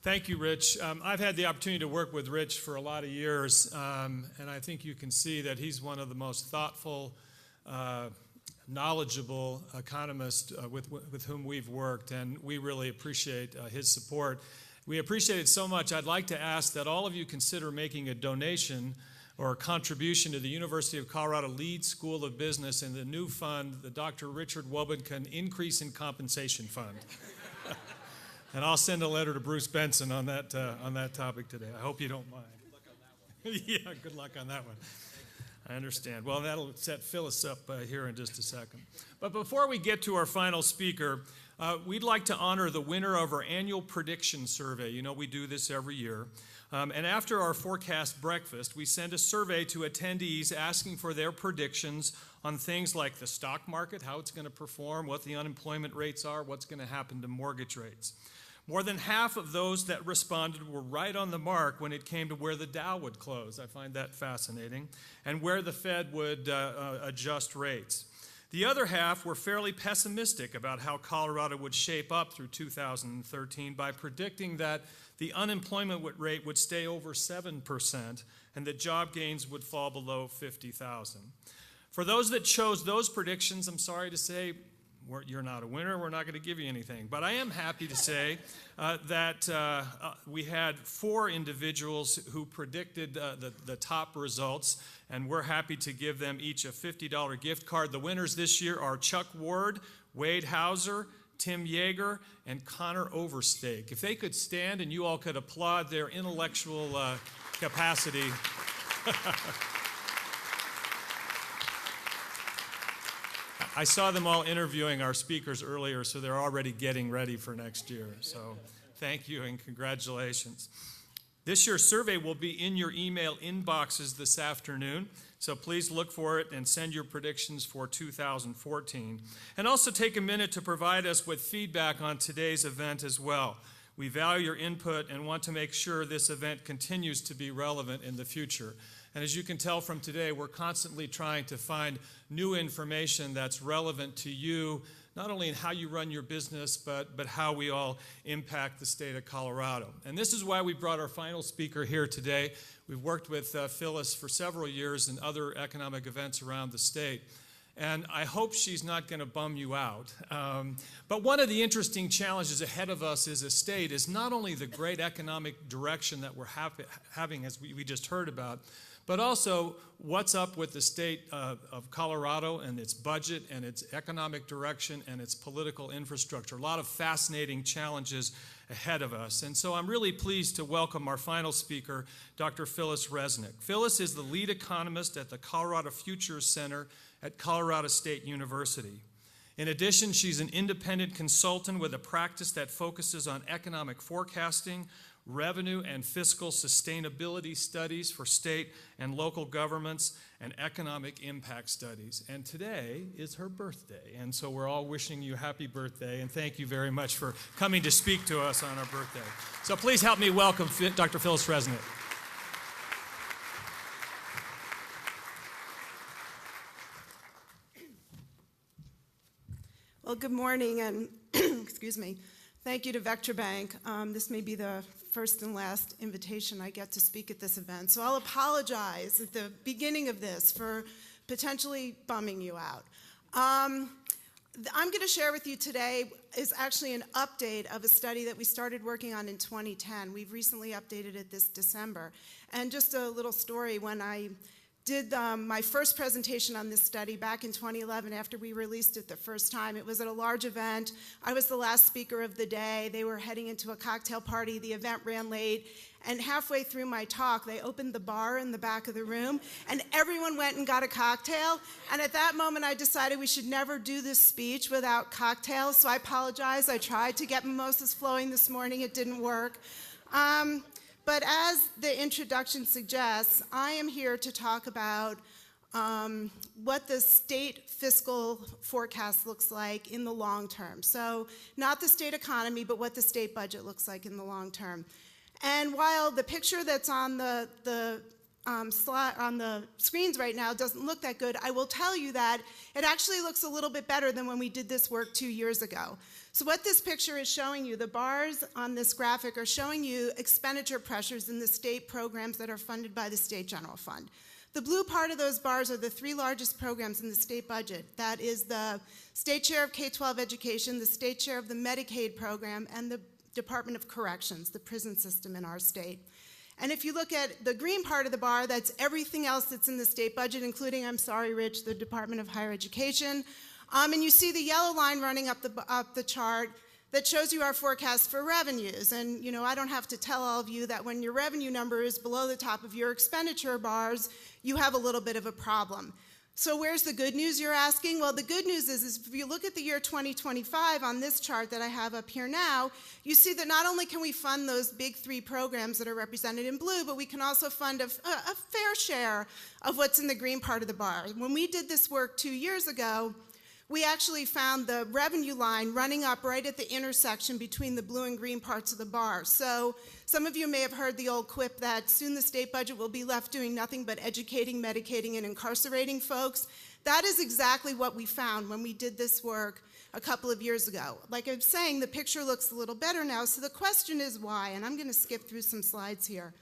Thank you, Rich. I've had the opportunity to work with Rich for a lot of years, and I think you can see that he's one of the most thoughtful, knowledgeable economists with whom we've worked, and we really appreciate his support. We appreciate it so much, I'd like to ask that all of you consider making a donation or a contribution to the University of Colorado Leeds School of Business and the new fund, the Dr. Richard Wobenkin Increase in Compensation Fund. And I'll send a letter to Bruce Benson on that topic today. I hope you don't mind. Good luck on that one. Yeah, good luck on that one. I understand. Well, that'll set Phyllis up here in just a second. But before we get to our final speaker, we'd like to honor the winner of our annual prediction survey. You know, we do this every year. And after our forecast breakfast, we send a survey to attendees asking for their predictions on things like the stock market, how it's going to perform, what the unemployment rates are, what's going to happen to mortgage rates. More than half of those that responded were right on the mark when it came to where the Dow would close. I find that fascinating. And where the Fed would adjust rates. The other half were fairly pessimistic about how Colorado would shape up through 2013 by predicting that the unemployment rate would stay over 7% and that job gains would fall below 50,000. For those that chose those predictions, I'm sorry to say, you're not a winner. We're not going to give you anything. But I am happy to say that we had 4 individuals who predicted the top results, and we're happy to give them each a $50 gift card. The winners this year are Chuck Ward, Wade Hauser, Tim Yeager, and Connor Overstake. If they could stand and you all could applaud their intellectual capacity. I saw them all interviewing our speakers earlier, so they're already getting ready for next year. So thank you and congratulations. This year's survey will be in your email inboxes this afternoon, so please look for it and send your predictions for 2014. And also take a minute to provide us with feedback on today's event as well. We value your input and want to make sure this event continues to be relevant in the future. And as you can tell from today, we're constantly trying to find new information that's relevant to you, not only in how you run your business, but how we all impact the state of Colorado. And this is why we brought our final speaker here today. We've worked with Phyllis for several years in other economic events around the state. And I hope she's not going to bum you out. But one of the interesting challenges ahead of us as a state is not only the great economic direction that we're having, as we just heard about, but also what's up with the state of Colorado and its budget and its economic direction and its political infrastructure. A lot of fascinating challenges ahead of us. And so I'm really pleased to welcome our final speaker, Dr. Phyllis Resnick. Phyllis is the lead economist at the Colorado Futures Center at Colorado State University. In addition, she's an independent consultant with a practice that focuses on economic forecasting, revenue and fiscal sustainability studies for state and local governments, and economic impact studies. And today is her birthday, and so we're all wishing you happy birthday, and thank you very much for coming to speak to us on our birthday. So please help me welcome Dr. Phyllis Resnick. Well, good morning, and excuse me. Thank you to Vectra Bank. This may be the first and last invitation I get to speak at this event, so I'll apologize at the beginning of this for potentially bumming you out. I'm going to share with you today is actually an update of a study that we started working on in 2010. We've recently updated it this December. And just a little story, when I did my first presentation on this study back in 2011 after we released it the first time. It was at a large event. I was the last speaker of the day. They were heading into a cocktail party. The event ran late. And halfway through my talk, they opened the bar in the back of the room, and everyone went and got a cocktail. And at that moment, I decided we should never do this speech without cocktails, so I apologize. I tried to get mimosas flowing this morning. It didn't work. But as the introduction suggests, I am here to talk about what the state fiscal forecast looks like in the long term. So not the state economy, but what the state budget looks like in the long term. And while the picture that's on the slide on the screens right now doesn't look that good, I will tell you that it actually looks a little bit better than when we did this work 2 years ago. So what this picture is showing you, the bars on this graphic are showing you expenditure pressures in the state programs that are funded by the state general fund. The blue part of those bars are the three largest programs in the state budget. That is the state share of K-12 education, the state share of the Medicaid program, and the Department of Corrections, the prison system in our state. And if you look at the green part of the bar, that's everything else that's in the state budget, including, I'm sorry, Rich, the Department of Higher Education. And you see the yellow line running up the chart that shows you our forecast for revenues. And, you know, I don't have to tell all of you that when your revenue number is below the top of your expenditure bars, you have a little bit of a problem. So where's the good news, you're asking? Well, the good news is if you look at the year 2025 on this chart that I have up here now, you see that not only can we fund those big three programs that are represented in blue, but we can also fund a fair share of what's in the green part of the bar. When we did this work 2 years ago, we actually found the revenue line running up right at the intersection between the blue and green parts of the bar. So some of you may have heard the old quip that soon the state budget will be left doing nothing but educating, medicating, and incarcerating folks. That is exactly what we found when we did this work a couple of years ago. Like I was saying, the picture looks a little better now, so the question is why, and I'm going to skip through some slides here.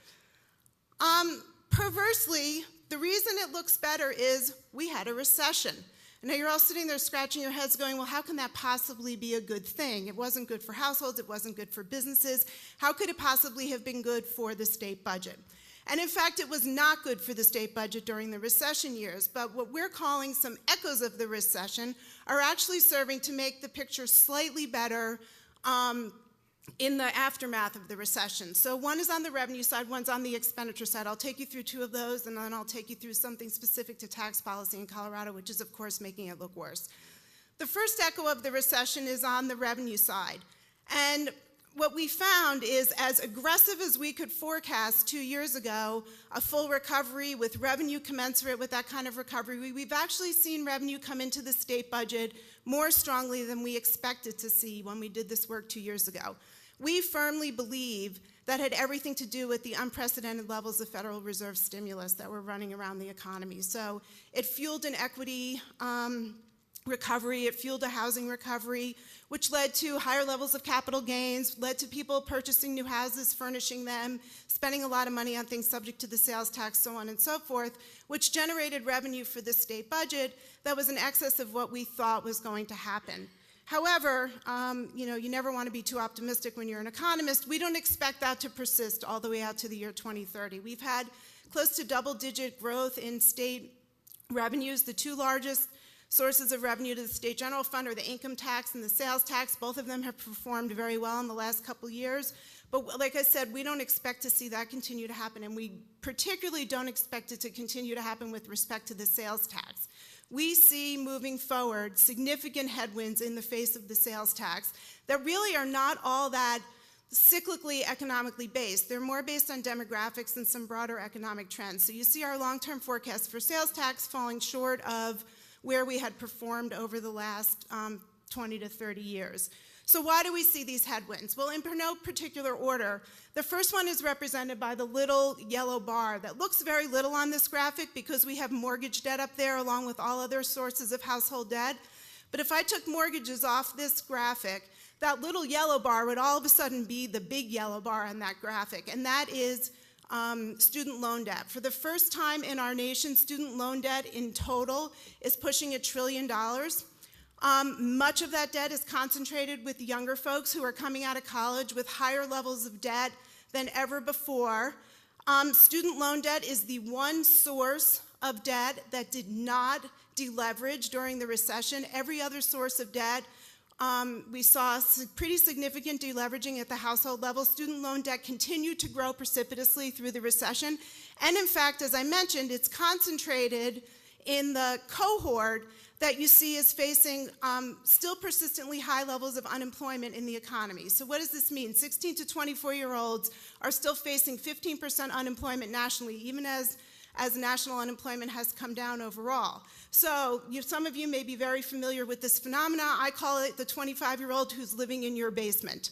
Perversely, the reason it looks better is we had a recession. Now you're all sitting there scratching your heads going, well, how can that possibly be a good thing? It wasn't good for households, it wasn't good for businesses. How could it possibly have been good for the state budget? And in fact, it was not good for the state budget during the recession years, but what we're calling some echoes of the recession are actually serving to make the picture slightly better in the aftermath of the recession. So one is on the revenue side, one's on the expenditure side. I'll take you through two of those, and then I'll take you through something specific to tax policy in Colorado, which is, of course, making it look worse. The first echo of the recession is on the revenue side. And what we found is, as aggressive as we could forecast 2 years ago, a full recovery with revenue commensurate with that kind of recovery, we've actually seen revenue come into the state budget more strongly than we expected to see when we did this work 2 years ago. We firmly believe that had everything to do with the unprecedented levels of Federal Reserve stimulus that were running around the economy. So it fueled an equity recovery, it fueled a housing recovery, which led to higher levels of capital gains, led to people purchasing new houses, furnishing them, spending a lot of money on things subject to the sales tax, so on and so forth, which generated revenue for the state budget that was in excess of what we thought was going to happen. However, you never want to be too optimistic when you're an economist. We don't expect that to persist all the way out to the year 2030. We've had close to double-digit growth in state revenues. The two largest sources of revenue to the state general fund are the income tax and the sales tax. Both of them have performed very well in the last couple years. But like I said, we don't expect to see that continue to happen, and we particularly don't expect it to continue to happen with respect to the sales tax. We see moving forward significant headwinds in the face of the sales tax that really are not all that cyclically economically based. They're more based on demographics and some broader economic trends. So you see our long-term forecast for sales tax falling short of where we had performed over the last 20 to 30 years. So why do we see these headwinds? Well, in no particular order. The first one is represented by the little yellow bar that looks very little on this graphic because we have mortgage debt up there along with all other sources of household debt. But if I took mortgages off this graphic, that little yellow bar would all of a sudden be the big yellow bar on that graphic, and that is student loan debt. For the first time in our nation, student loan debt in total is pushing $1 trillion. Much of that debt is concentrated with younger folks who are coming out of college with higher levels of debt than ever before. Student loan debt is the one source of debt that did not deleverage during the recession. Every other source of debt, we saw pretty significant deleveraging at the household level. Student loan debt continued to grow precipitously through the recession. And in fact, as I mentioned, it's concentrated in the cohort that you see is facing still persistently high levels of unemployment in the economy. So what does this mean? 16 to 24-year-olds are still facing 15% unemployment nationally, even as as national unemployment has come down overall. So some of you may be very familiar with this phenomena. I call it the 25-year-old who's living in your basement.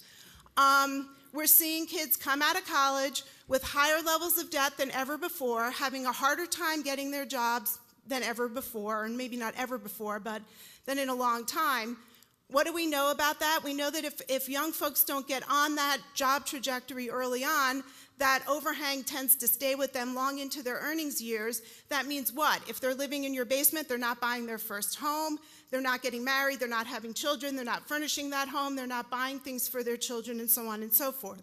We're seeing kids come out of college with higher levels of debt than ever before, having a harder time getting their jobs than ever before, and maybe not ever before, but than in a long time. What do we know about that? We know that if young folks don't get on that job trajectory early on, that overhang tends to stay with them long into their earnings years. That means what? If they're living in your basement, they're not buying their first home, they're not getting married, they're not having children, they're not furnishing that home, they're not buying things for their children, and so on and so forth.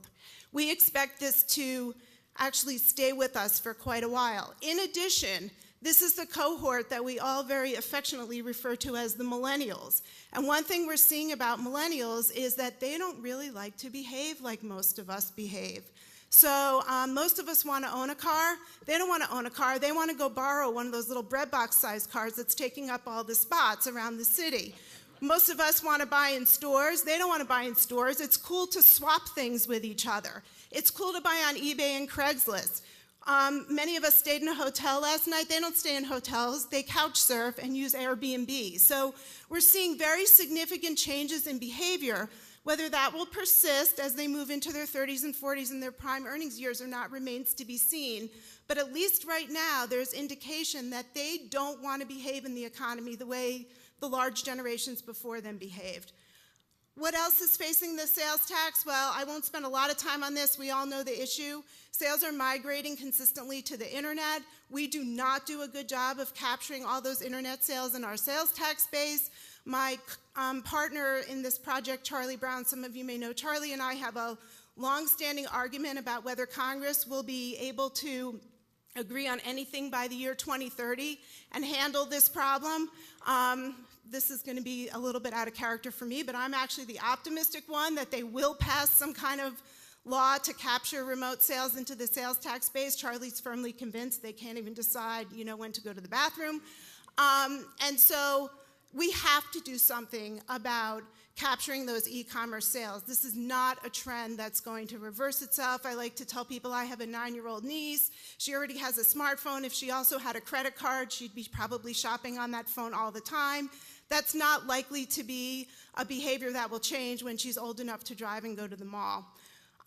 We expect this to actually stay with us for quite a while. In addition, this is the cohort that we all very affectionately refer to as the millennials. And one thing we're seeing about millennials is that they don't really like to behave like most of us behave. So most of us want to own a car. They don't want to own a car. They want to go borrow one of those little bread box-sized cars that's taking up all the spots around the city. Most of us want to buy in stores. They don't want to buy in stores. It's cool to swap things with each other. It's cool to buy on eBay and Craigslist. Many of us stayed in a hotel last night. They don't stay in hotels. They couch surf and use Airbnb. So we're seeing very significant changes in behavior. Whether that will persist as they move into their 30s and 40s and their prime earnings years or not remains to be seen. But at least right now, there's indication that they don't want to behave in the economy the way the large generations before them behaved. What else is facing the sales tax? Well, I won't spend a lot of time on this. We all know the issue. Sales are migrating consistently to the internet. We do not do a good job of capturing all those internet sales in our sales tax base. My partner in this project, Charlie Brown, some of you may know Charlie, and I have a long-standing argument about whether Congress will be able to agree on anything by the year 2030 and handle this problem. This is going to be a little bit out of character for me, but I'm actually the optimistic one that they will pass some kind of law to capture remote sales into the sales tax base. Charlie's firmly convinced they can't even decide, when to go to the bathroom. And so we have to do something about capturing those e-commerce sales. This is not a trend that's going to reverse itself. I like to tell people I have a 9-year-old niece. She already has a smartphone. If she also had a credit card, she'd be probably shopping on that phone all the time. That's not likely to be a behavior that will change when she's old enough to drive and go to the mall.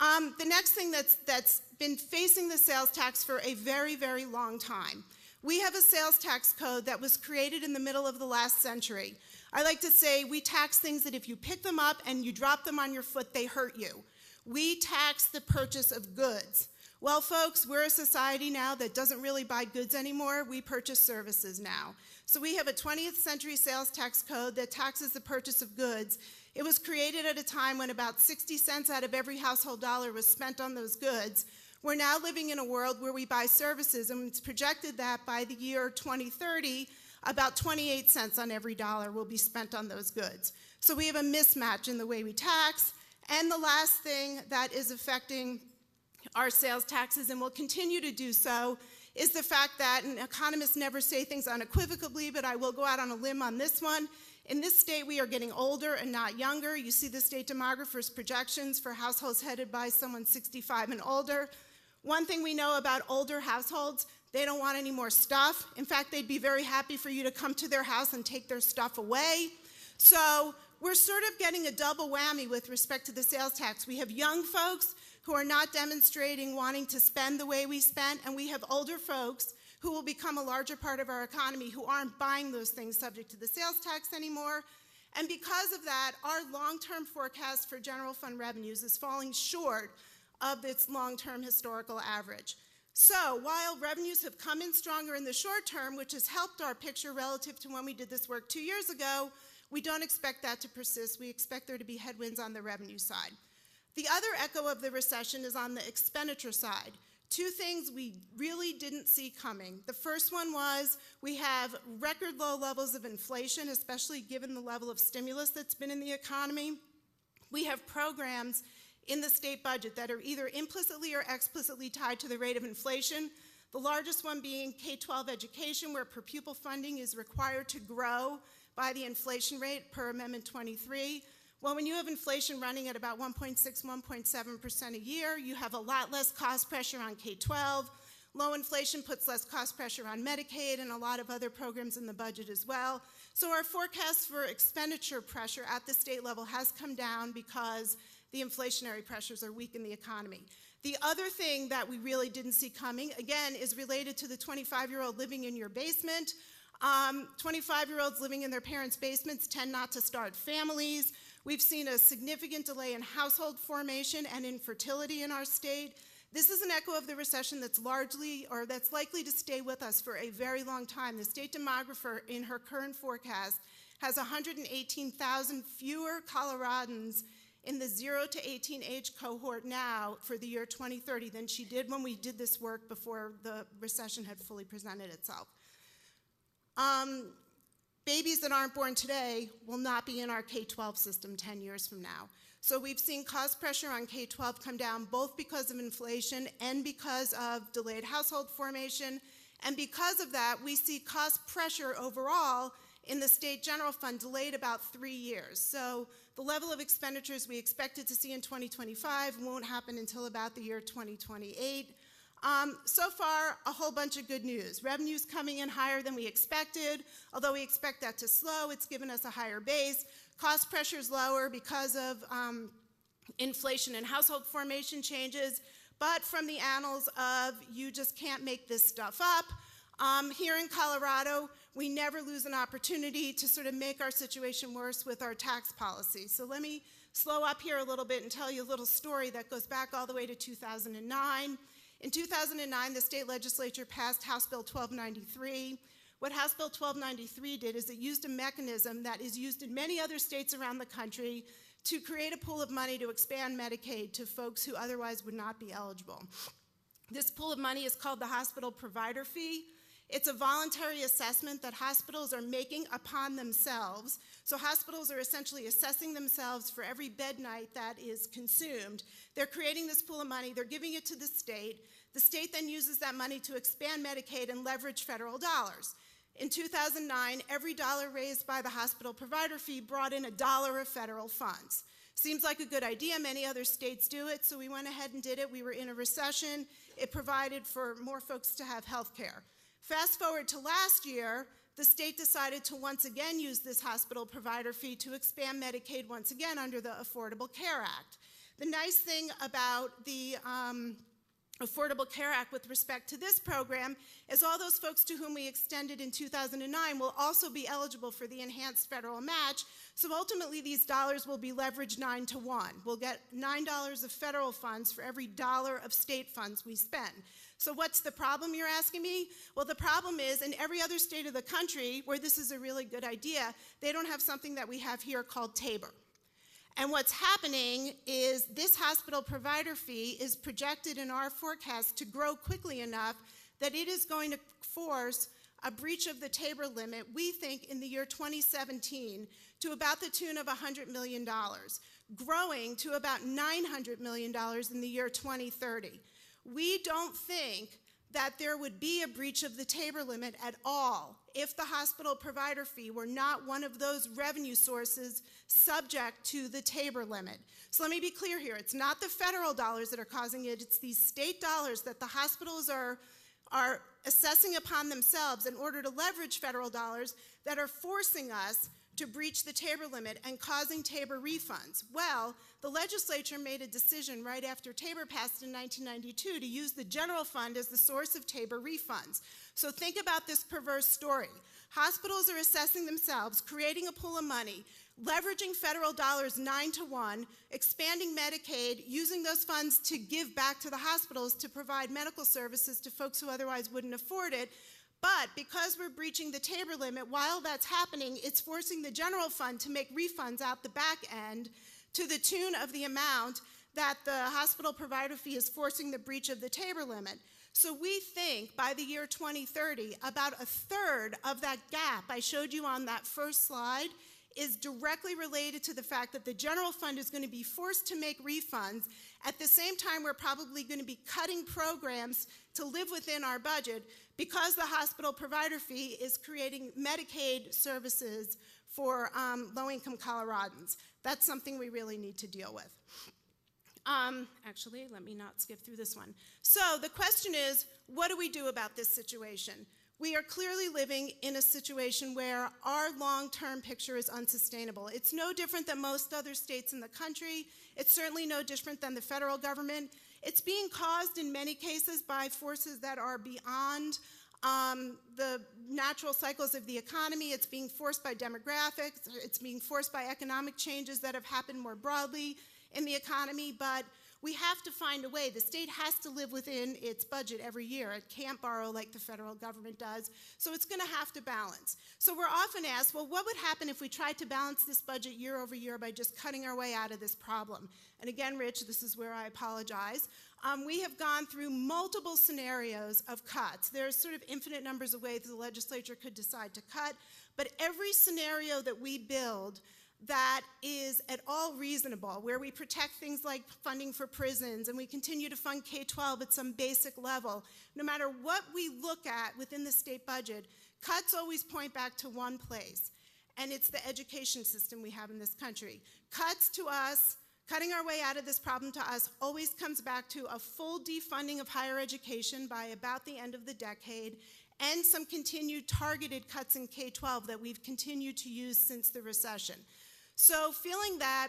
The next thing that's been facing the sales tax for a very, very long time. We have a sales tax code that was created in the middle of the last century. I like to say we tax things that if you pick them up and you drop them on your foot, they hurt you. We tax the purchase of goods. Well, folks, we're a society now that doesn't really buy goods anymore. We purchase services now. So we have a 20th century sales tax code that taxes the purchase of goods. It was created at a time when about 60 cents out of every household dollar was spent on those goods. We're now living in a world where we buy services, and it's projected that by the year 2030, about 28 cents on every dollar will be spent on those goods. So we have a mismatch in the way we tax. And the last thing that is affecting our sales taxes, and will continue to do so, is the fact that, and economists never say things unequivocally, but I will go out on a limb on this one. In this state, we are getting older and not younger. You see the state demographer's projections for households headed by someone 65 and older. One thing we know about older households, they don't want any more stuff. In fact, they'd be very happy for you to come to their house and take their stuff away. So we're sort of getting a double whammy with respect to the sales tax. We have young folks who are not demonstrating wanting to spend the way we spent, and we have older folks who will become a larger part of our economy who aren't buying those things subject to the sales tax anymore. And because of that, our long-term forecast for general fund revenues is falling short of its long-term historical average. So while revenues have come in stronger in the short term, which has helped our picture relative to when we did this work 2 years ago, we don't expect that to persist. We expect there to be headwinds on the revenue side. The other echo of the recession is on the expenditure side. Two things we really didn't see coming. The first one was we have record low levels of inflation, especially given the level of stimulus that's been in the economy. We have programs in the state budget that are either implicitly or explicitly tied to the rate of inflation. The largest one being K-12 education, where per pupil funding is required to grow by the inflation rate per Amendment 23. Well, when you have inflation running at about 1.6, 1.7% a year, you have a lot less cost pressure on K-12, Low inflation puts less cost pressure on Medicaid and a lot of other programs in the budget as well. So our forecast for expenditure pressure at the state level has come down because the inflationary pressures are weak in the economy. The other thing that we really didn't see coming, again, is related to the 25-year-old living in your basement. 25-year-olds living in their parents' basements tend not to start families. We've seen a significant delay in household formation and infertility in our state. This is an echo of the recession that's likely to stay with us for a very long time. The state demographer in her current forecast has 118,000 fewer Coloradans in the 0 to 18 age cohort now for the year 2030 than she did when we did this work before the recession had fully presented itself. Babies that aren't born today will not be in our K-12 system 10 years from now. So we've seen cost pressure on K-12 come down both because of inflation and because of delayed household formation. And because of that, we see cost pressure overall in the state general fund delayed about 3 years. So the level of expenditures we expected to see in 2025 won't happen until about the year 2028. So far, a whole bunch of good news. Revenue's coming in higher than we expected. Although we expect that to slow, it's given us a higher base. Cost pressure's lower because of inflation and household formation changes. But from the annals of you just can't make this stuff up, here in Colorado, we never lose an opportunity to sort of make our situation worse with our tax policy. So let me slow up here a little bit and tell you a little story that goes back all the way to 2009. In 2009, the state legislature passed House Bill 1293. What House Bill 1293 did is it used a mechanism that is used in many other states around the country to create a pool of money to expand Medicaid to folks who otherwise would not be eligible. This pool of money is called the hospital provider fee. It's a voluntary assessment that hospitals are making upon themselves. So hospitals are essentially assessing themselves for every bed night that is consumed. They're creating this pool of money. They're giving it to the state. The state then uses that money to expand Medicaid and leverage federal dollars. In 2009, every dollar raised by the hospital provider fee brought in $1 of federal funds. Seems like a good idea. Many other states do it, so we went ahead and did it. We were in a recession. It provided for more folks to have health care. Fast forward to last year, the state decided to once again use this hospital provider fee to expand Medicaid once again under the Affordable Care Act. The nice thing about the Affordable Care Act with respect to this program is all those folks to whom we extended in 2009 will also be eligible for the enhanced federal match. So ultimately, these dollars will be leveraged 9 to 1. We'll get $9 of federal funds for every dollar of state funds we spend. So what's the problem, you're asking me? Well, the problem is in every other state of the country where this is a really good idea, they don't have something that we have here called TABOR. And what's happening is this hospital provider fee is projected in our forecast to grow quickly enough that it is going to force a breach of the TABOR limit, we think, in the year 2017 to about the tune of $100 million, growing to about $900 million in the year 2030. We don't think that there would be a breach of the TABOR limit at all if the hospital provider fee were not one of those revenue sources subject to the TABOR limit. So let me be clear here. It's not the federal dollars that are causing it. It's these state dollars that the hospitals are assessing upon themselves in order to leverage federal dollars that are forcing us to breach the TABOR limit and causing TABOR refunds. Well, the legislature made a decision right after TABOR passed in 1992 to use the general fund as the source of TABOR refunds. So think about this perverse story. Hospitals are assessing themselves, creating a pool of money, leveraging federal dollars 9 to 1, expanding Medicaid, using those funds to give back to the hospitals to provide medical services to folks who otherwise wouldn't afford it. But because we're breaching the TABOR limit, while that's happening, it's forcing the general fund to make refunds out the back end to the tune of the amount that the hospital provider fee is forcing the breach of the TABOR limit. So we think by the year 2030, about a third of that gap I showed you on that first slide is directly related to the fact that the general fund is going to be forced to make refunds. At the same time, we're probably going to be cutting programs to live within our budget because the hospital provider fee is creating Medicaid services for low-income Coloradans. That's something we really need to deal with. Actually, let me not skip through this one. So the question is, what do we do about this situation? We are clearly living in a situation where our long-term picture is unsustainable. It's no different than most other states in the country. It's certainly no different than the federal government. It's being caused in many cases by forces that are beyond the natural cycles of the economy. It's being forced by demographics. It's being forced by economic changes that have happened more broadly in the economy, but we have to find a way. The state has to live within its budget every year. It can't borrow like the federal government does, so it's going to have to balance. So we're often asked, well, what would happen if we tried to balance this budget year over year by just cutting our way out of this problem? And again, Rich, this is where I apologize. We have gone through multiple scenarios of cuts. There's sort of infinite numbers of ways the legislature could decide to cut, but every scenario that we build that is at all reasonable, where we protect things like funding for prisons and we continue to fund K-12 at some basic level, no matter what we look at within the state budget, cuts always point back to one place, and it's the education system we have in this country. Cuts to us, cutting our way out of this problem to us always comes back to a full defunding of higher education by about the end of the decade, and some continued targeted cuts in K-12 that we've continued to use since the recession. So feeling that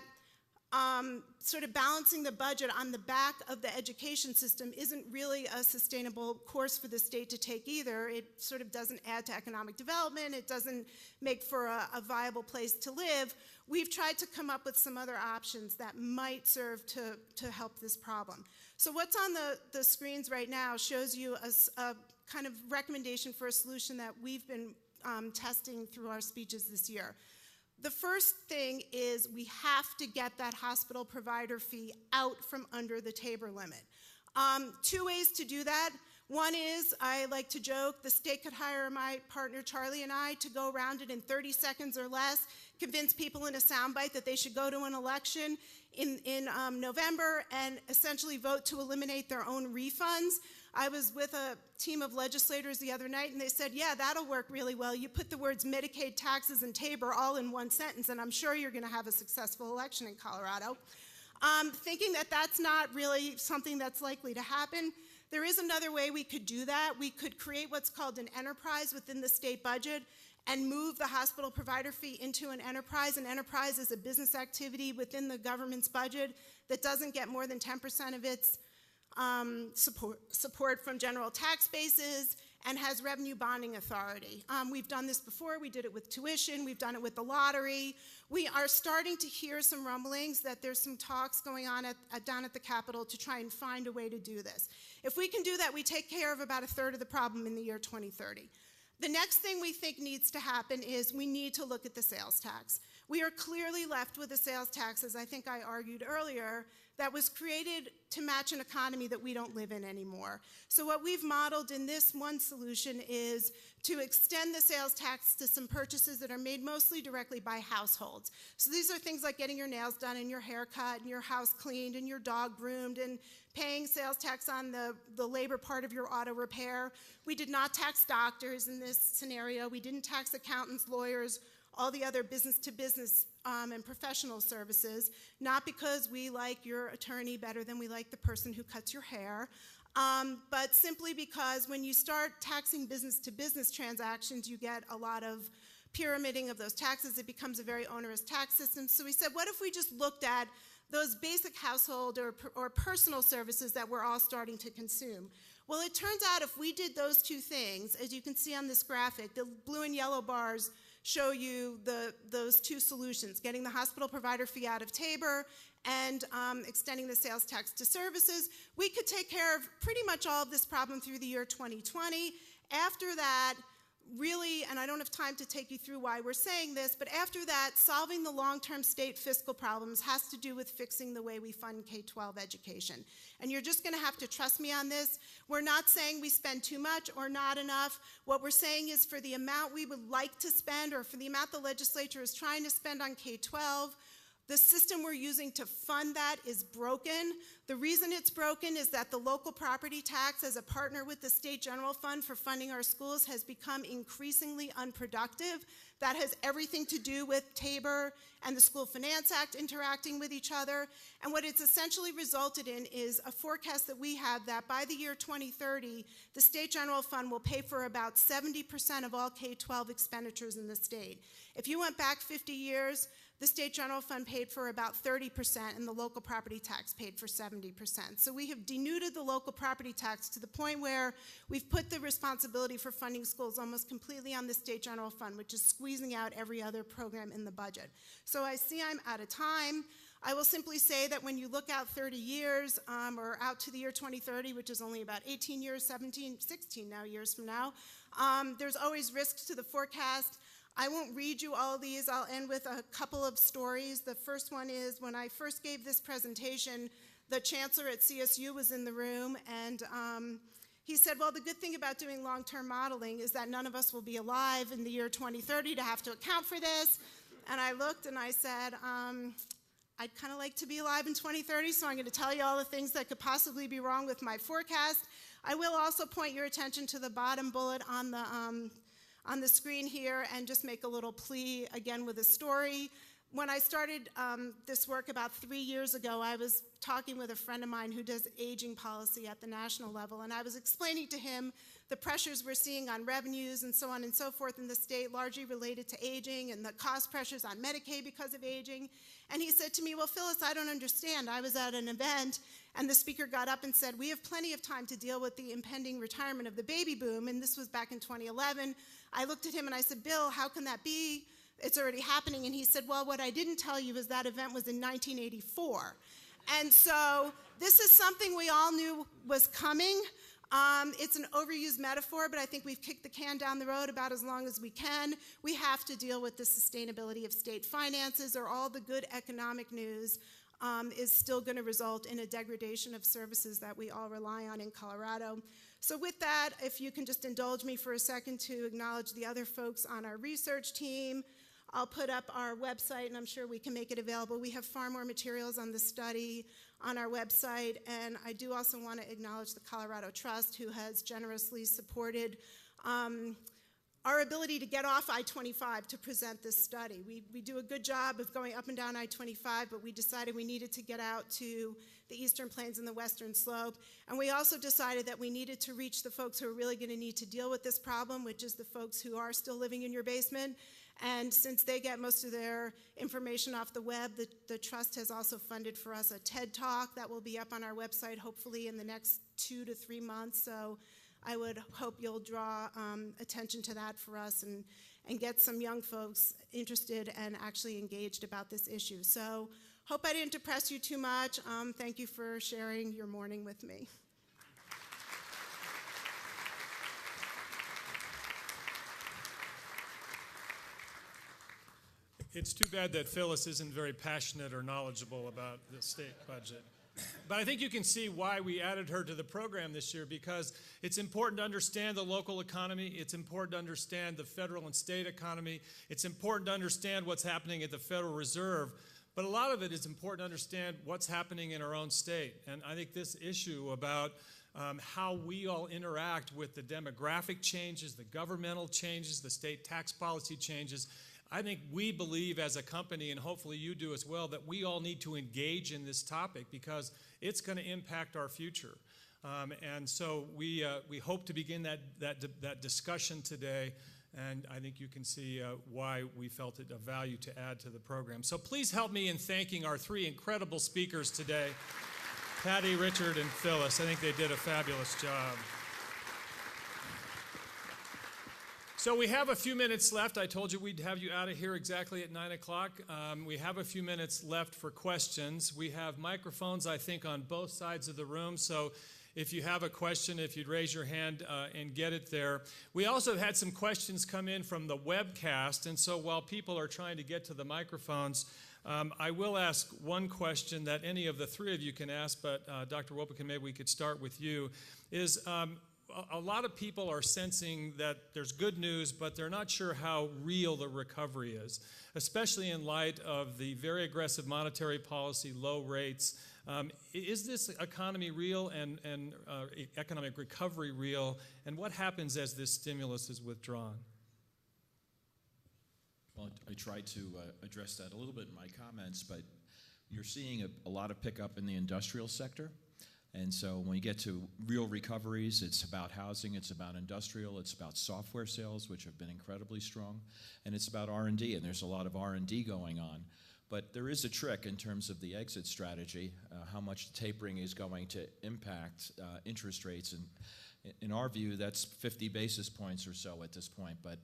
sort of balancing the budget on the back of the education system isn't really a sustainable course for the state to take either. It sort of doesn't add to economic development. It doesn't make for a viable place to live. We've tried to come up with some other options that might serve to help this problem. So what's on the screens right now shows you a kind of recommendation for a solution that we've been testing through our speeches this year. The first thing is we have to get that hospital provider fee out from under the Tabor limit. Two ways to do that. One is, I like to joke, the state could hire my partner Charlie and I to go around it in 30 seconds or less, convince people in a soundbite that they should go to an election in November and essentially vote to eliminate their own refunds. I was with a team of legislators the other night, and they said, yeah, that'll work really well. You put the words Medicaid, taxes, and Tabor all in one sentence, and I'm sure you're going to have a successful election in Colorado. Thinking that that's not really something that's likely to happen, there is another way we could do that. We could create what's called an enterprise within the state budget and move the hospital provider fee into an enterprise. An enterprise is a business activity within the government's budget that doesn't get more than 10% of its support from general tax bases and has revenue bonding authority. We've done this before. We did it with tuition. We've done it with the lottery. We are starting to hear some rumblings that there's some talks going on down at the Capitol to try and find a way to do this. If we can do that, we take care of about a third of the problem in the year 2030. The next thing we think needs to happen is we need to look at the sales tax. We are clearly left with a sales tax, as I think I argued earlier, that was created to match an economy that we don't live in anymore. So what we've modeled in this one solution is to extend the sales tax to some purchases that are made mostly directly by households. So these are things like getting your nails done and your hair cut and your house cleaned and your dog groomed and paying sales tax on the labor part of your auto repair. We did not tax doctors in this scenario. We didn't tax accountants, lawyers, all the other business-to-business and professional services, not because we like your attorney better than we like the person who cuts your hair, but simply because when you start taxing business-to-business transactions, you get a lot of pyramiding of those taxes. It becomes a very onerous tax system. So we said, what if we just looked at those basic household or personal services that we're all starting to consume? Well, it turns out if we did those two things, as you can see on this graphic, the blue and yellow bars show you those two solutions, getting the hospital provider fee out of Tabor and extending the sales tax to services. We could take care of pretty much all of this problem through the year 2020. After that, really, and I don't have time to take you through why we're saying this, but after that, solving the long-term state fiscal problems has to do with fixing the way we fund K-12 education. And you're just going to have to trust me on this. We're not saying we spend too much or not enough. What we're saying is for the amount we would like to spend or for the amount the legislature is trying to spend on K-12, the system we're using to fund that is broken. The reason it's it's broken is that the local property tax as a partner with the state general fund for funding our schools has become increasingly unproductive. That has everything to do with Tabor and the School Finance Act interacting with each other. And what it's essentially resulted in is a forecast that we have that by the year 2030, the state general fund will pay for about 70% of all K-12 expenditures in the state. If you went back 50 years, the state general fund paid for about 30% and the local property tax paid for 70%. So we have denuded the local property tax to the point where we've put the responsibility for funding schools almost completely on the state general fund, which is squeezing out every other program in the budget. So I see I'm out of time. I will simply say that when you look out 30 years or out to the year 2030, which is only about 18 years, 17, 16 now years from now, there's always risks to the forecast. I won't read you all of these. I'll end with a couple of stories. The first one is when I first gave this presentation, the chancellor at CSU was in the room, and he said, well, the good thing about doing long-term modeling is that none of us will be alive in the year 2030 to have to account for this. And I looked and I said, I'd kind of like to be alive in 2030, so I'm going to tell you all the things that could possibly be wrong with my forecast. I will also point your attention to the bottom bullet on the screen here and just make a little plea again with a story. When I started this work about 3 years ago, I was talking with a friend of mine who does aging policy at the national level, and I was explaining to him the pressures we're seeing on revenues and so on and so forth in the state, largely related to aging, and the cost pressures on Medicaid because of aging. And he said to me, well, Phyllis, I don't understand. I was at an event, and the speaker got up and said, we have plenty of time to deal with the impending retirement of the baby boom, and this was back in 2011. I looked at him and I said, Bill, how can that be? It's already happening. And he said, well, what I didn't tell you is that event was in 1984. And so this is something we all knew was coming. It's an overused metaphor, but I think we've kicked the can down the road about as long as we can. We have to deal with the sustainability of state finances, or all the good economic news is still going to result in a degradation of services that we all rely on in Colorado. So with that, if you can just indulge me for a second to acknowledge the other folks on our research team. I'll put up our website, and I'm sure we can make it available. We have far more materials on the study on our website, and I do also want to acknowledge the Colorado Trust, who has generously supported our ability to get off I-25 to present this study. We do a good job of going up and down I-25, but we decided we needed to get out to the Eastern Plains and the Western Slope. And we also decided that we needed to reach the folks who are really going to need to deal with this problem, which is the folks who are still living in your basement. And since they get most of their information off the web, the Trust has also funded for us a TED Talk that will be up on our website hopefully in the next 2 to 3 months. So I would hope you'll draw attention to that for us and get some young folks interested and actually engaged about this issue. So hope I didn't depress you too much. Thank you for sharing your morning with me. It's too bad that Phyllis isn't very passionate or knowledgeable about the state budget. But I think you can see why we added her to the program this year, because it's important to understand the local economy. It's important to understand the federal and state economy. It's important to understand what's happening at the Federal Reserve. But a lot of it is important to understand what's happening in our own state. And I think this issue about how we all interact with the demographic changes, the governmental changes, the state tax policy changes, I think we believe as a company, and hopefully you do as well, that we all need to engage in this topic because it's going to impact our future. And so we hope to begin that discussion today, and I think you can see why we felt it of value to add to the program. So please help me in thanking our 3 incredible speakers today, Patty, Richard, and Phyllis. I think they did a fabulous job. So we have a few minutes left. I told you we'd have you out of here exactly at 9 o'clock. We have a few minutes left for questions. We have microphones, I think, on both sides of the room. So if you have a question, if you'd raise your hand and get it there. We also had some questions come in from the webcast. And so while people are trying to get to the microphones, I will ask one question that any of the 3 of you can ask, but Dr. Wopikin, maybe we could start with you, is a lot of people are sensing that there's good news, but they're not sure how real the recovery is, especially in light of the very aggressive monetary policy, low rates, Is this economy real and economic recovery real? And what happens as this stimulus is withdrawn? Well, I tried to address that a little bit in my comments, but you're seeing a lot of pickup in the industrial sector. And so when you get to real recoveries, it's about housing, it's about industrial, it's about software sales, which have been incredibly strong, and it's about R&D, and there's a lot of R&D going on. But there is a trick in terms of the exit strategy, how much tapering is going to impact interest rates. And in our view, that's 50 basis points or so at this point. But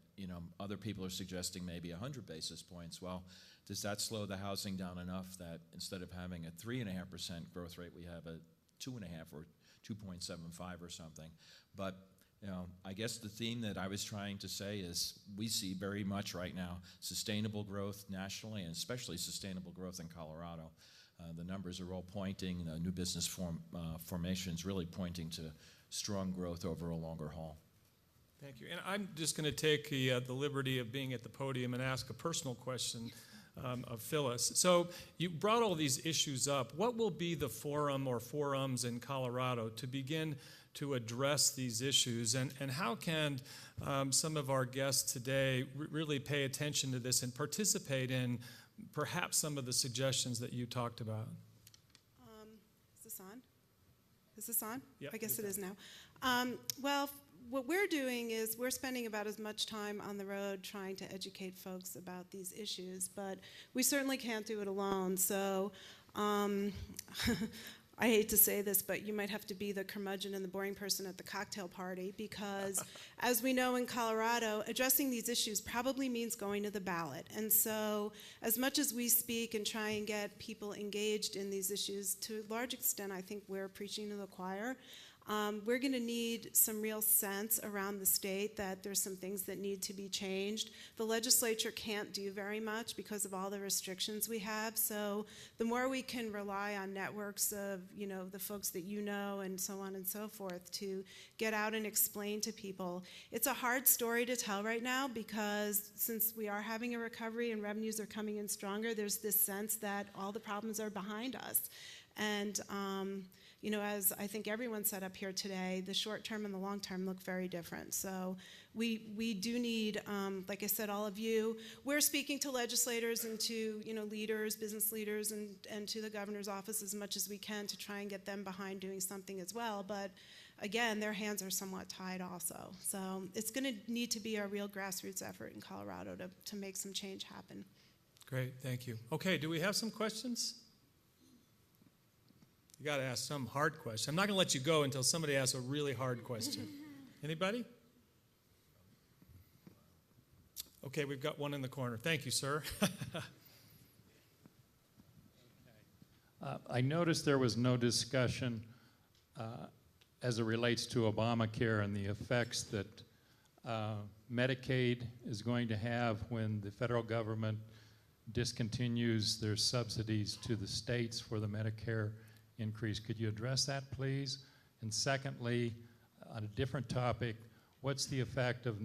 other people are suggesting maybe 100 basis points. Well, does that slow the housing down enough that instead of having a 3.5% growth rate, we have a 2.5 or 2.75 or something? But I guess the theme that I was trying to say is we see very much right now sustainable growth nationally, and especially sustainable growth in Colorado. The numbers are all pointing, new business formations really pointing to strong growth over a longer haul. Thank you. And I'm just going to take the liberty of being at the podium and ask a personal question of Phyllis. So you brought all these issues up. What will be the forum or forums in Colorado to begin to address these issues? And how can some of our guests today really pay attention to this and participate in perhaps some of the suggestions that you talked about? Is this on? Is this on? Yeah, I guess it is now. Well, what we're doing is we're spending about as much time on the road trying to educate folks about these issues, but we certainly can't do it alone. So I hate to say this, but you might have to be the curmudgeon and the boring person at the cocktail party, because as we know in Colorado, addressing these issues probably means going to the ballot. And so as much as we speak and try and get people engaged in these issues, to a large extent I think we're preaching to the choir. We're going to need some real sense around the state that there's some things that need to be changed. The legislature can't do very much because of all the restrictions we have. So the more we can rely on networks of, the folks that and so on and so forth to get out and explain to people. It's a hard story to tell right now because since we are having a recovery and revenues are coming in stronger, there's this sense that all the problems are behind us. And as I think everyone said up here today, the short term and the long term look very different. So we do need, like I said, all of you. We're speaking to legislators and to leaders, business leaders, and to the governor's office as much as we can to try and get them behind doing something as well. But again, their hands are somewhat tied also. So it's going to need to be a real grassroots effort in Colorado to make some change happen. Great, thank you. Okay, do we have some questions? You got to ask some hard question. I'm not going to let you go until somebody asks a really hard question. Anybody? Okay, we've got one in the corner. Thank you, sir. I noticed there was no discussion as it relates to Obamacare and the effects that Medicaid is going to have when the federal government discontinues their subsidies to the states for the Medicare increase. Could you address that, please? And secondly, on a different topic, what's the effect of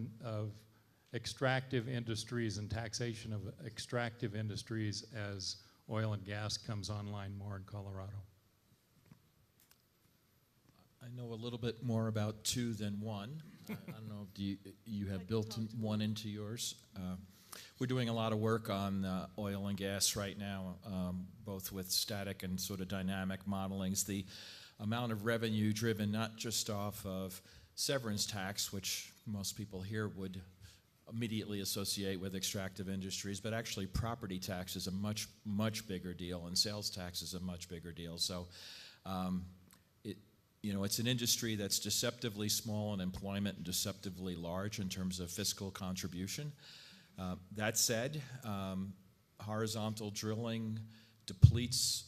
extractive industries and taxation of extractive industries as oil and gas comes online more in Colorado? I know a little bit more about two than one. I don't know, do you have built one into yours? We're doing a lot of work on oil and gas right now, both with static and sort of dynamic modelings. The amount of revenue driven not just off of severance tax, which most people here would immediately associate with extractive industries, but actually property tax is a much, much bigger deal, and sales tax is a much bigger deal. So it's an industry that's deceptively small in employment and deceptively large in terms of fiscal contribution. That said, horizontal drilling depletes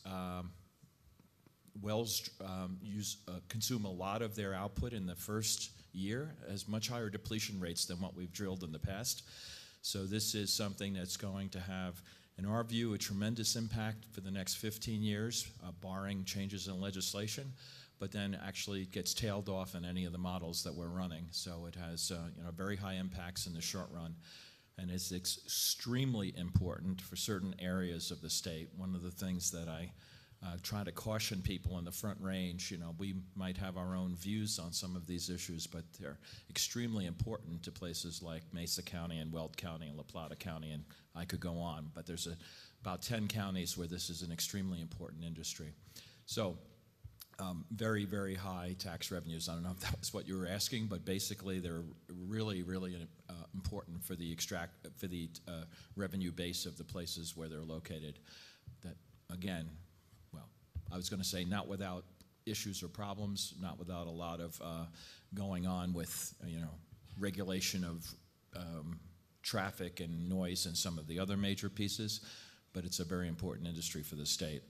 wells consume a lot of their output in the first year, has much higher depletion rates than what we've drilled in the past. So this is something that's going to have, in our view, a tremendous impact for the next 15 years, barring changes in legislation, but then actually gets tailed off in any of the models that we're running. So it has very high impacts in the short run. And it's extremely important for certain areas of the state. One of the things that I try to caution people in the Front Range. We might have our own views on some of these issues, but they're extremely important to places like Mesa County and Weld County and La Plata County, and I could go on, but there's about 10 counties where this is an extremely important industry. So very, very high tax revenues. I don't know if that was what you were asking, but basically they're really, really important for the revenue base of the places where they're located. That, again, well, I was going to say not without issues or problems, not without a lot of going on with, regulation of traffic and noise and some of the other major pieces, but it's a very important industry for the state.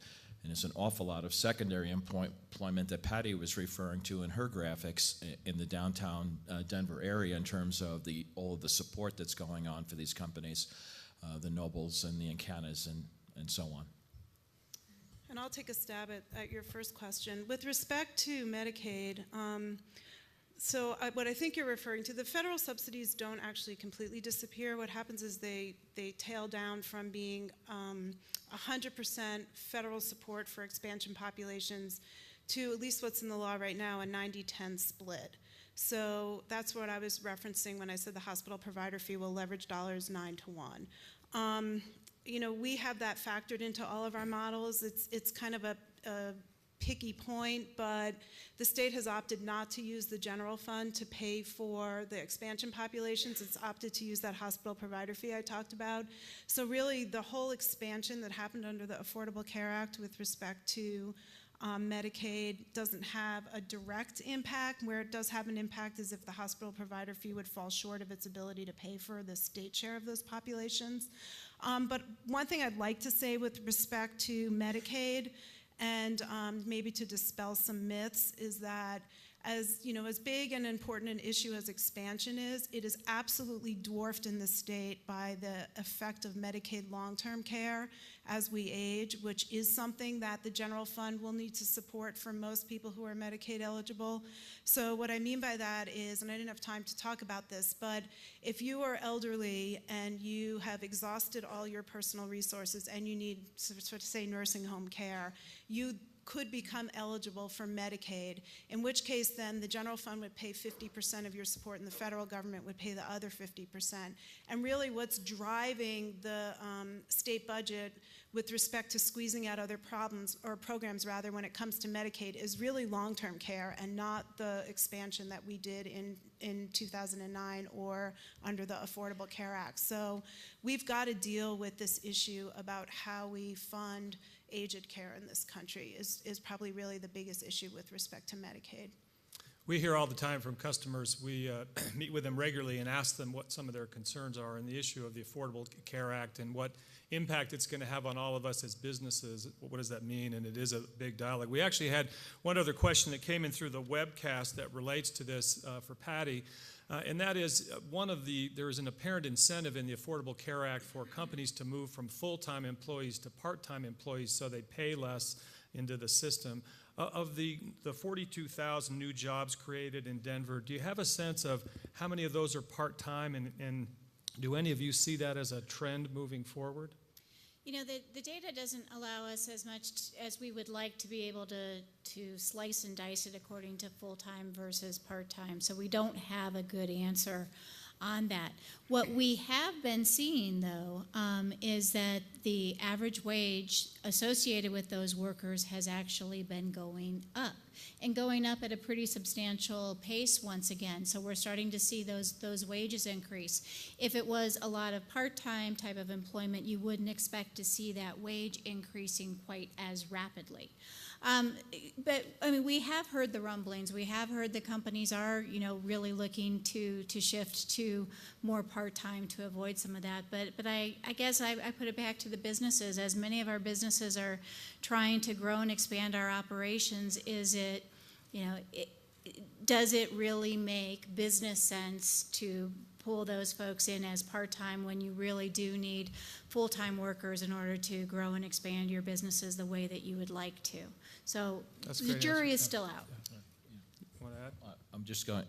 And there's an awful lot of secondary employment that Patty was referring to in her graphics in the downtown Denver area in terms of all of the support that's going on for these companies, the Nobles and the Encanas and so on. And I'll take a stab at your first question. With respect to Medicaid, what I think you're referring to, the federal subsidies don't actually completely disappear. What happens is they tail down from being 100% federal support for expansion populations to, at least what's in the law right now, a 90-10 split. So that's what I was referencing when I said the hospital provider fee will leverage dollars 9-to-1. We have that factored into all of our models. It's kind of a picky point, but the state has opted not to use the general fund to pay for the expansion populations. It's opted to use that hospital provider fee I talked about. So really the whole expansion that happened under the Affordable Care Act with respect to Medicaid doesn't have a direct impact. Where it does have an impact is if the hospital provider fee would fall short of its ability to pay for the state share of those populations. But one thing I'd like to say with respect to Medicaid, and maybe to dispel some myths, is that as big and important an issue as expansion is, it is absolutely dwarfed in the state by the effect of Medicaid long-term care as we age, which is something that the general fund will need to support for most people who are Medicaid eligible. So what I mean by that is, and I didn't have time to talk about this, but if you are elderly and you have exhausted all your personal resources and you need, sort of say, nursing home care, you could become eligible for Medicaid, in which case then the general fund would pay 50% of your support and the federal government would pay the other 50%. And really what's driving the state budget with respect to squeezing out other programs when it comes to Medicaid is really long-term care and not the expansion that we did in 2009 or under the Affordable Care Act. So we've got to deal with this issue about how we fund aged care in this country is probably really the biggest issue with respect to Medicaid. We hear all the time from customers. We meet with them regularly and ask them what some of their concerns are in the issue of the Affordable Care Act and what impact it's going to have on all of us as businesses. What does that mean? And it is a big dialogue. We actually had one other question that came in through the webcast that relates to this for Patty. And that is there is an apparent incentive in the Affordable Care Act for companies to move from full-time employees to part-time employees so they pay less into the system. Of the 42,000 new jobs created in Denver, do you have a sense of how many of those are part-time, and do any of you see that as a trend moving forward? The data doesn't allow us as much as we would like to be able to slice and dice it according to full-time versus part-time, so we don't have a good answer on that. What we have been seeing, though, is that the average wage associated with those workers has actually been going up, and going up at a pretty substantial pace once again. So we're starting to see those wages increase. If it was a lot of part-time type of employment, you wouldn't expect to see that wage increasing quite as rapidly. But we have heard the rumblings. We have heard the companies are, really looking to shift to more part-time to avoid some of that. But I guess I put it back to the businesses. As many of our businesses are trying to grow and expand our operations, does it really make business sense to pull those folks in as part-time when you really do need full-time workers in order to grow and expand your businesses the way that you would like to? So the jury is still out. Want to add? I'm just going,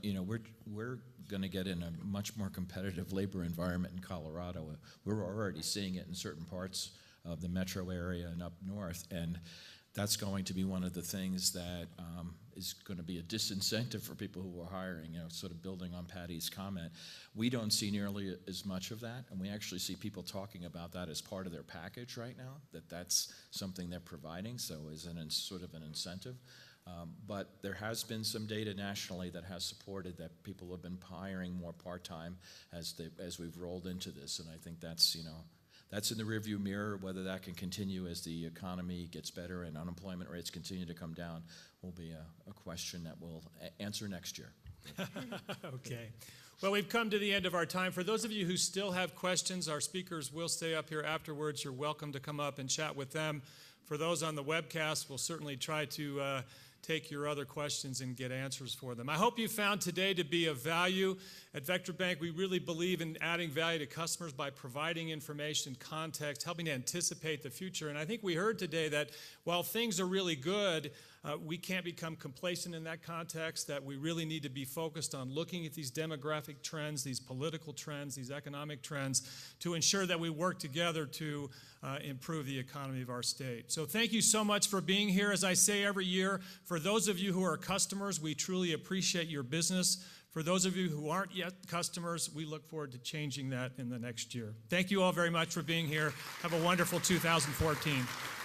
we're going to get in a much more competitive labor environment in Colorado. We're already seeing it in certain parts of the metro area and up north. And that's going to be one of the things that is going to be a disincentive for people who are hiring, sort of building on Patty's comment. We don't see nearly as much of that, and we actually see people talking about that as part of their package right now, that's something they're providing, so as sort of an incentive. But there has been some data nationally that has supported that people have been hiring more part-time as we've rolled into this, and I think that's in the rearview mirror. Whether that can continue as the economy gets better and unemployment rates continue to come down will be a question that we'll answer next year. Okay. Well, we've come to the end of our time. For those of you who still have questions, our speakers will stay up here afterwards. You're welcome to come up and chat with them. For those on the webcast, we'll certainly try to take your other questions and get answers for them. I hope you found today to be of value. At Vectra Bank, we really believe in adding value to customers by providing information, context, helping to anticipate the future. And I think we heard today that while things are really good, we can't become complacent in that context, that we really need to be focused on looking at these demographic trends, these political trends, these economic trends, to ensure that we work together to improve the economy of our state. So thank you so much for being here. As I say every year, for those of you who are customers, we truly appreciate your business. For those of you who aren't yet customers, we look forward to changing that in the next year. Thank you all very much for being here. Have a wonderful 2014.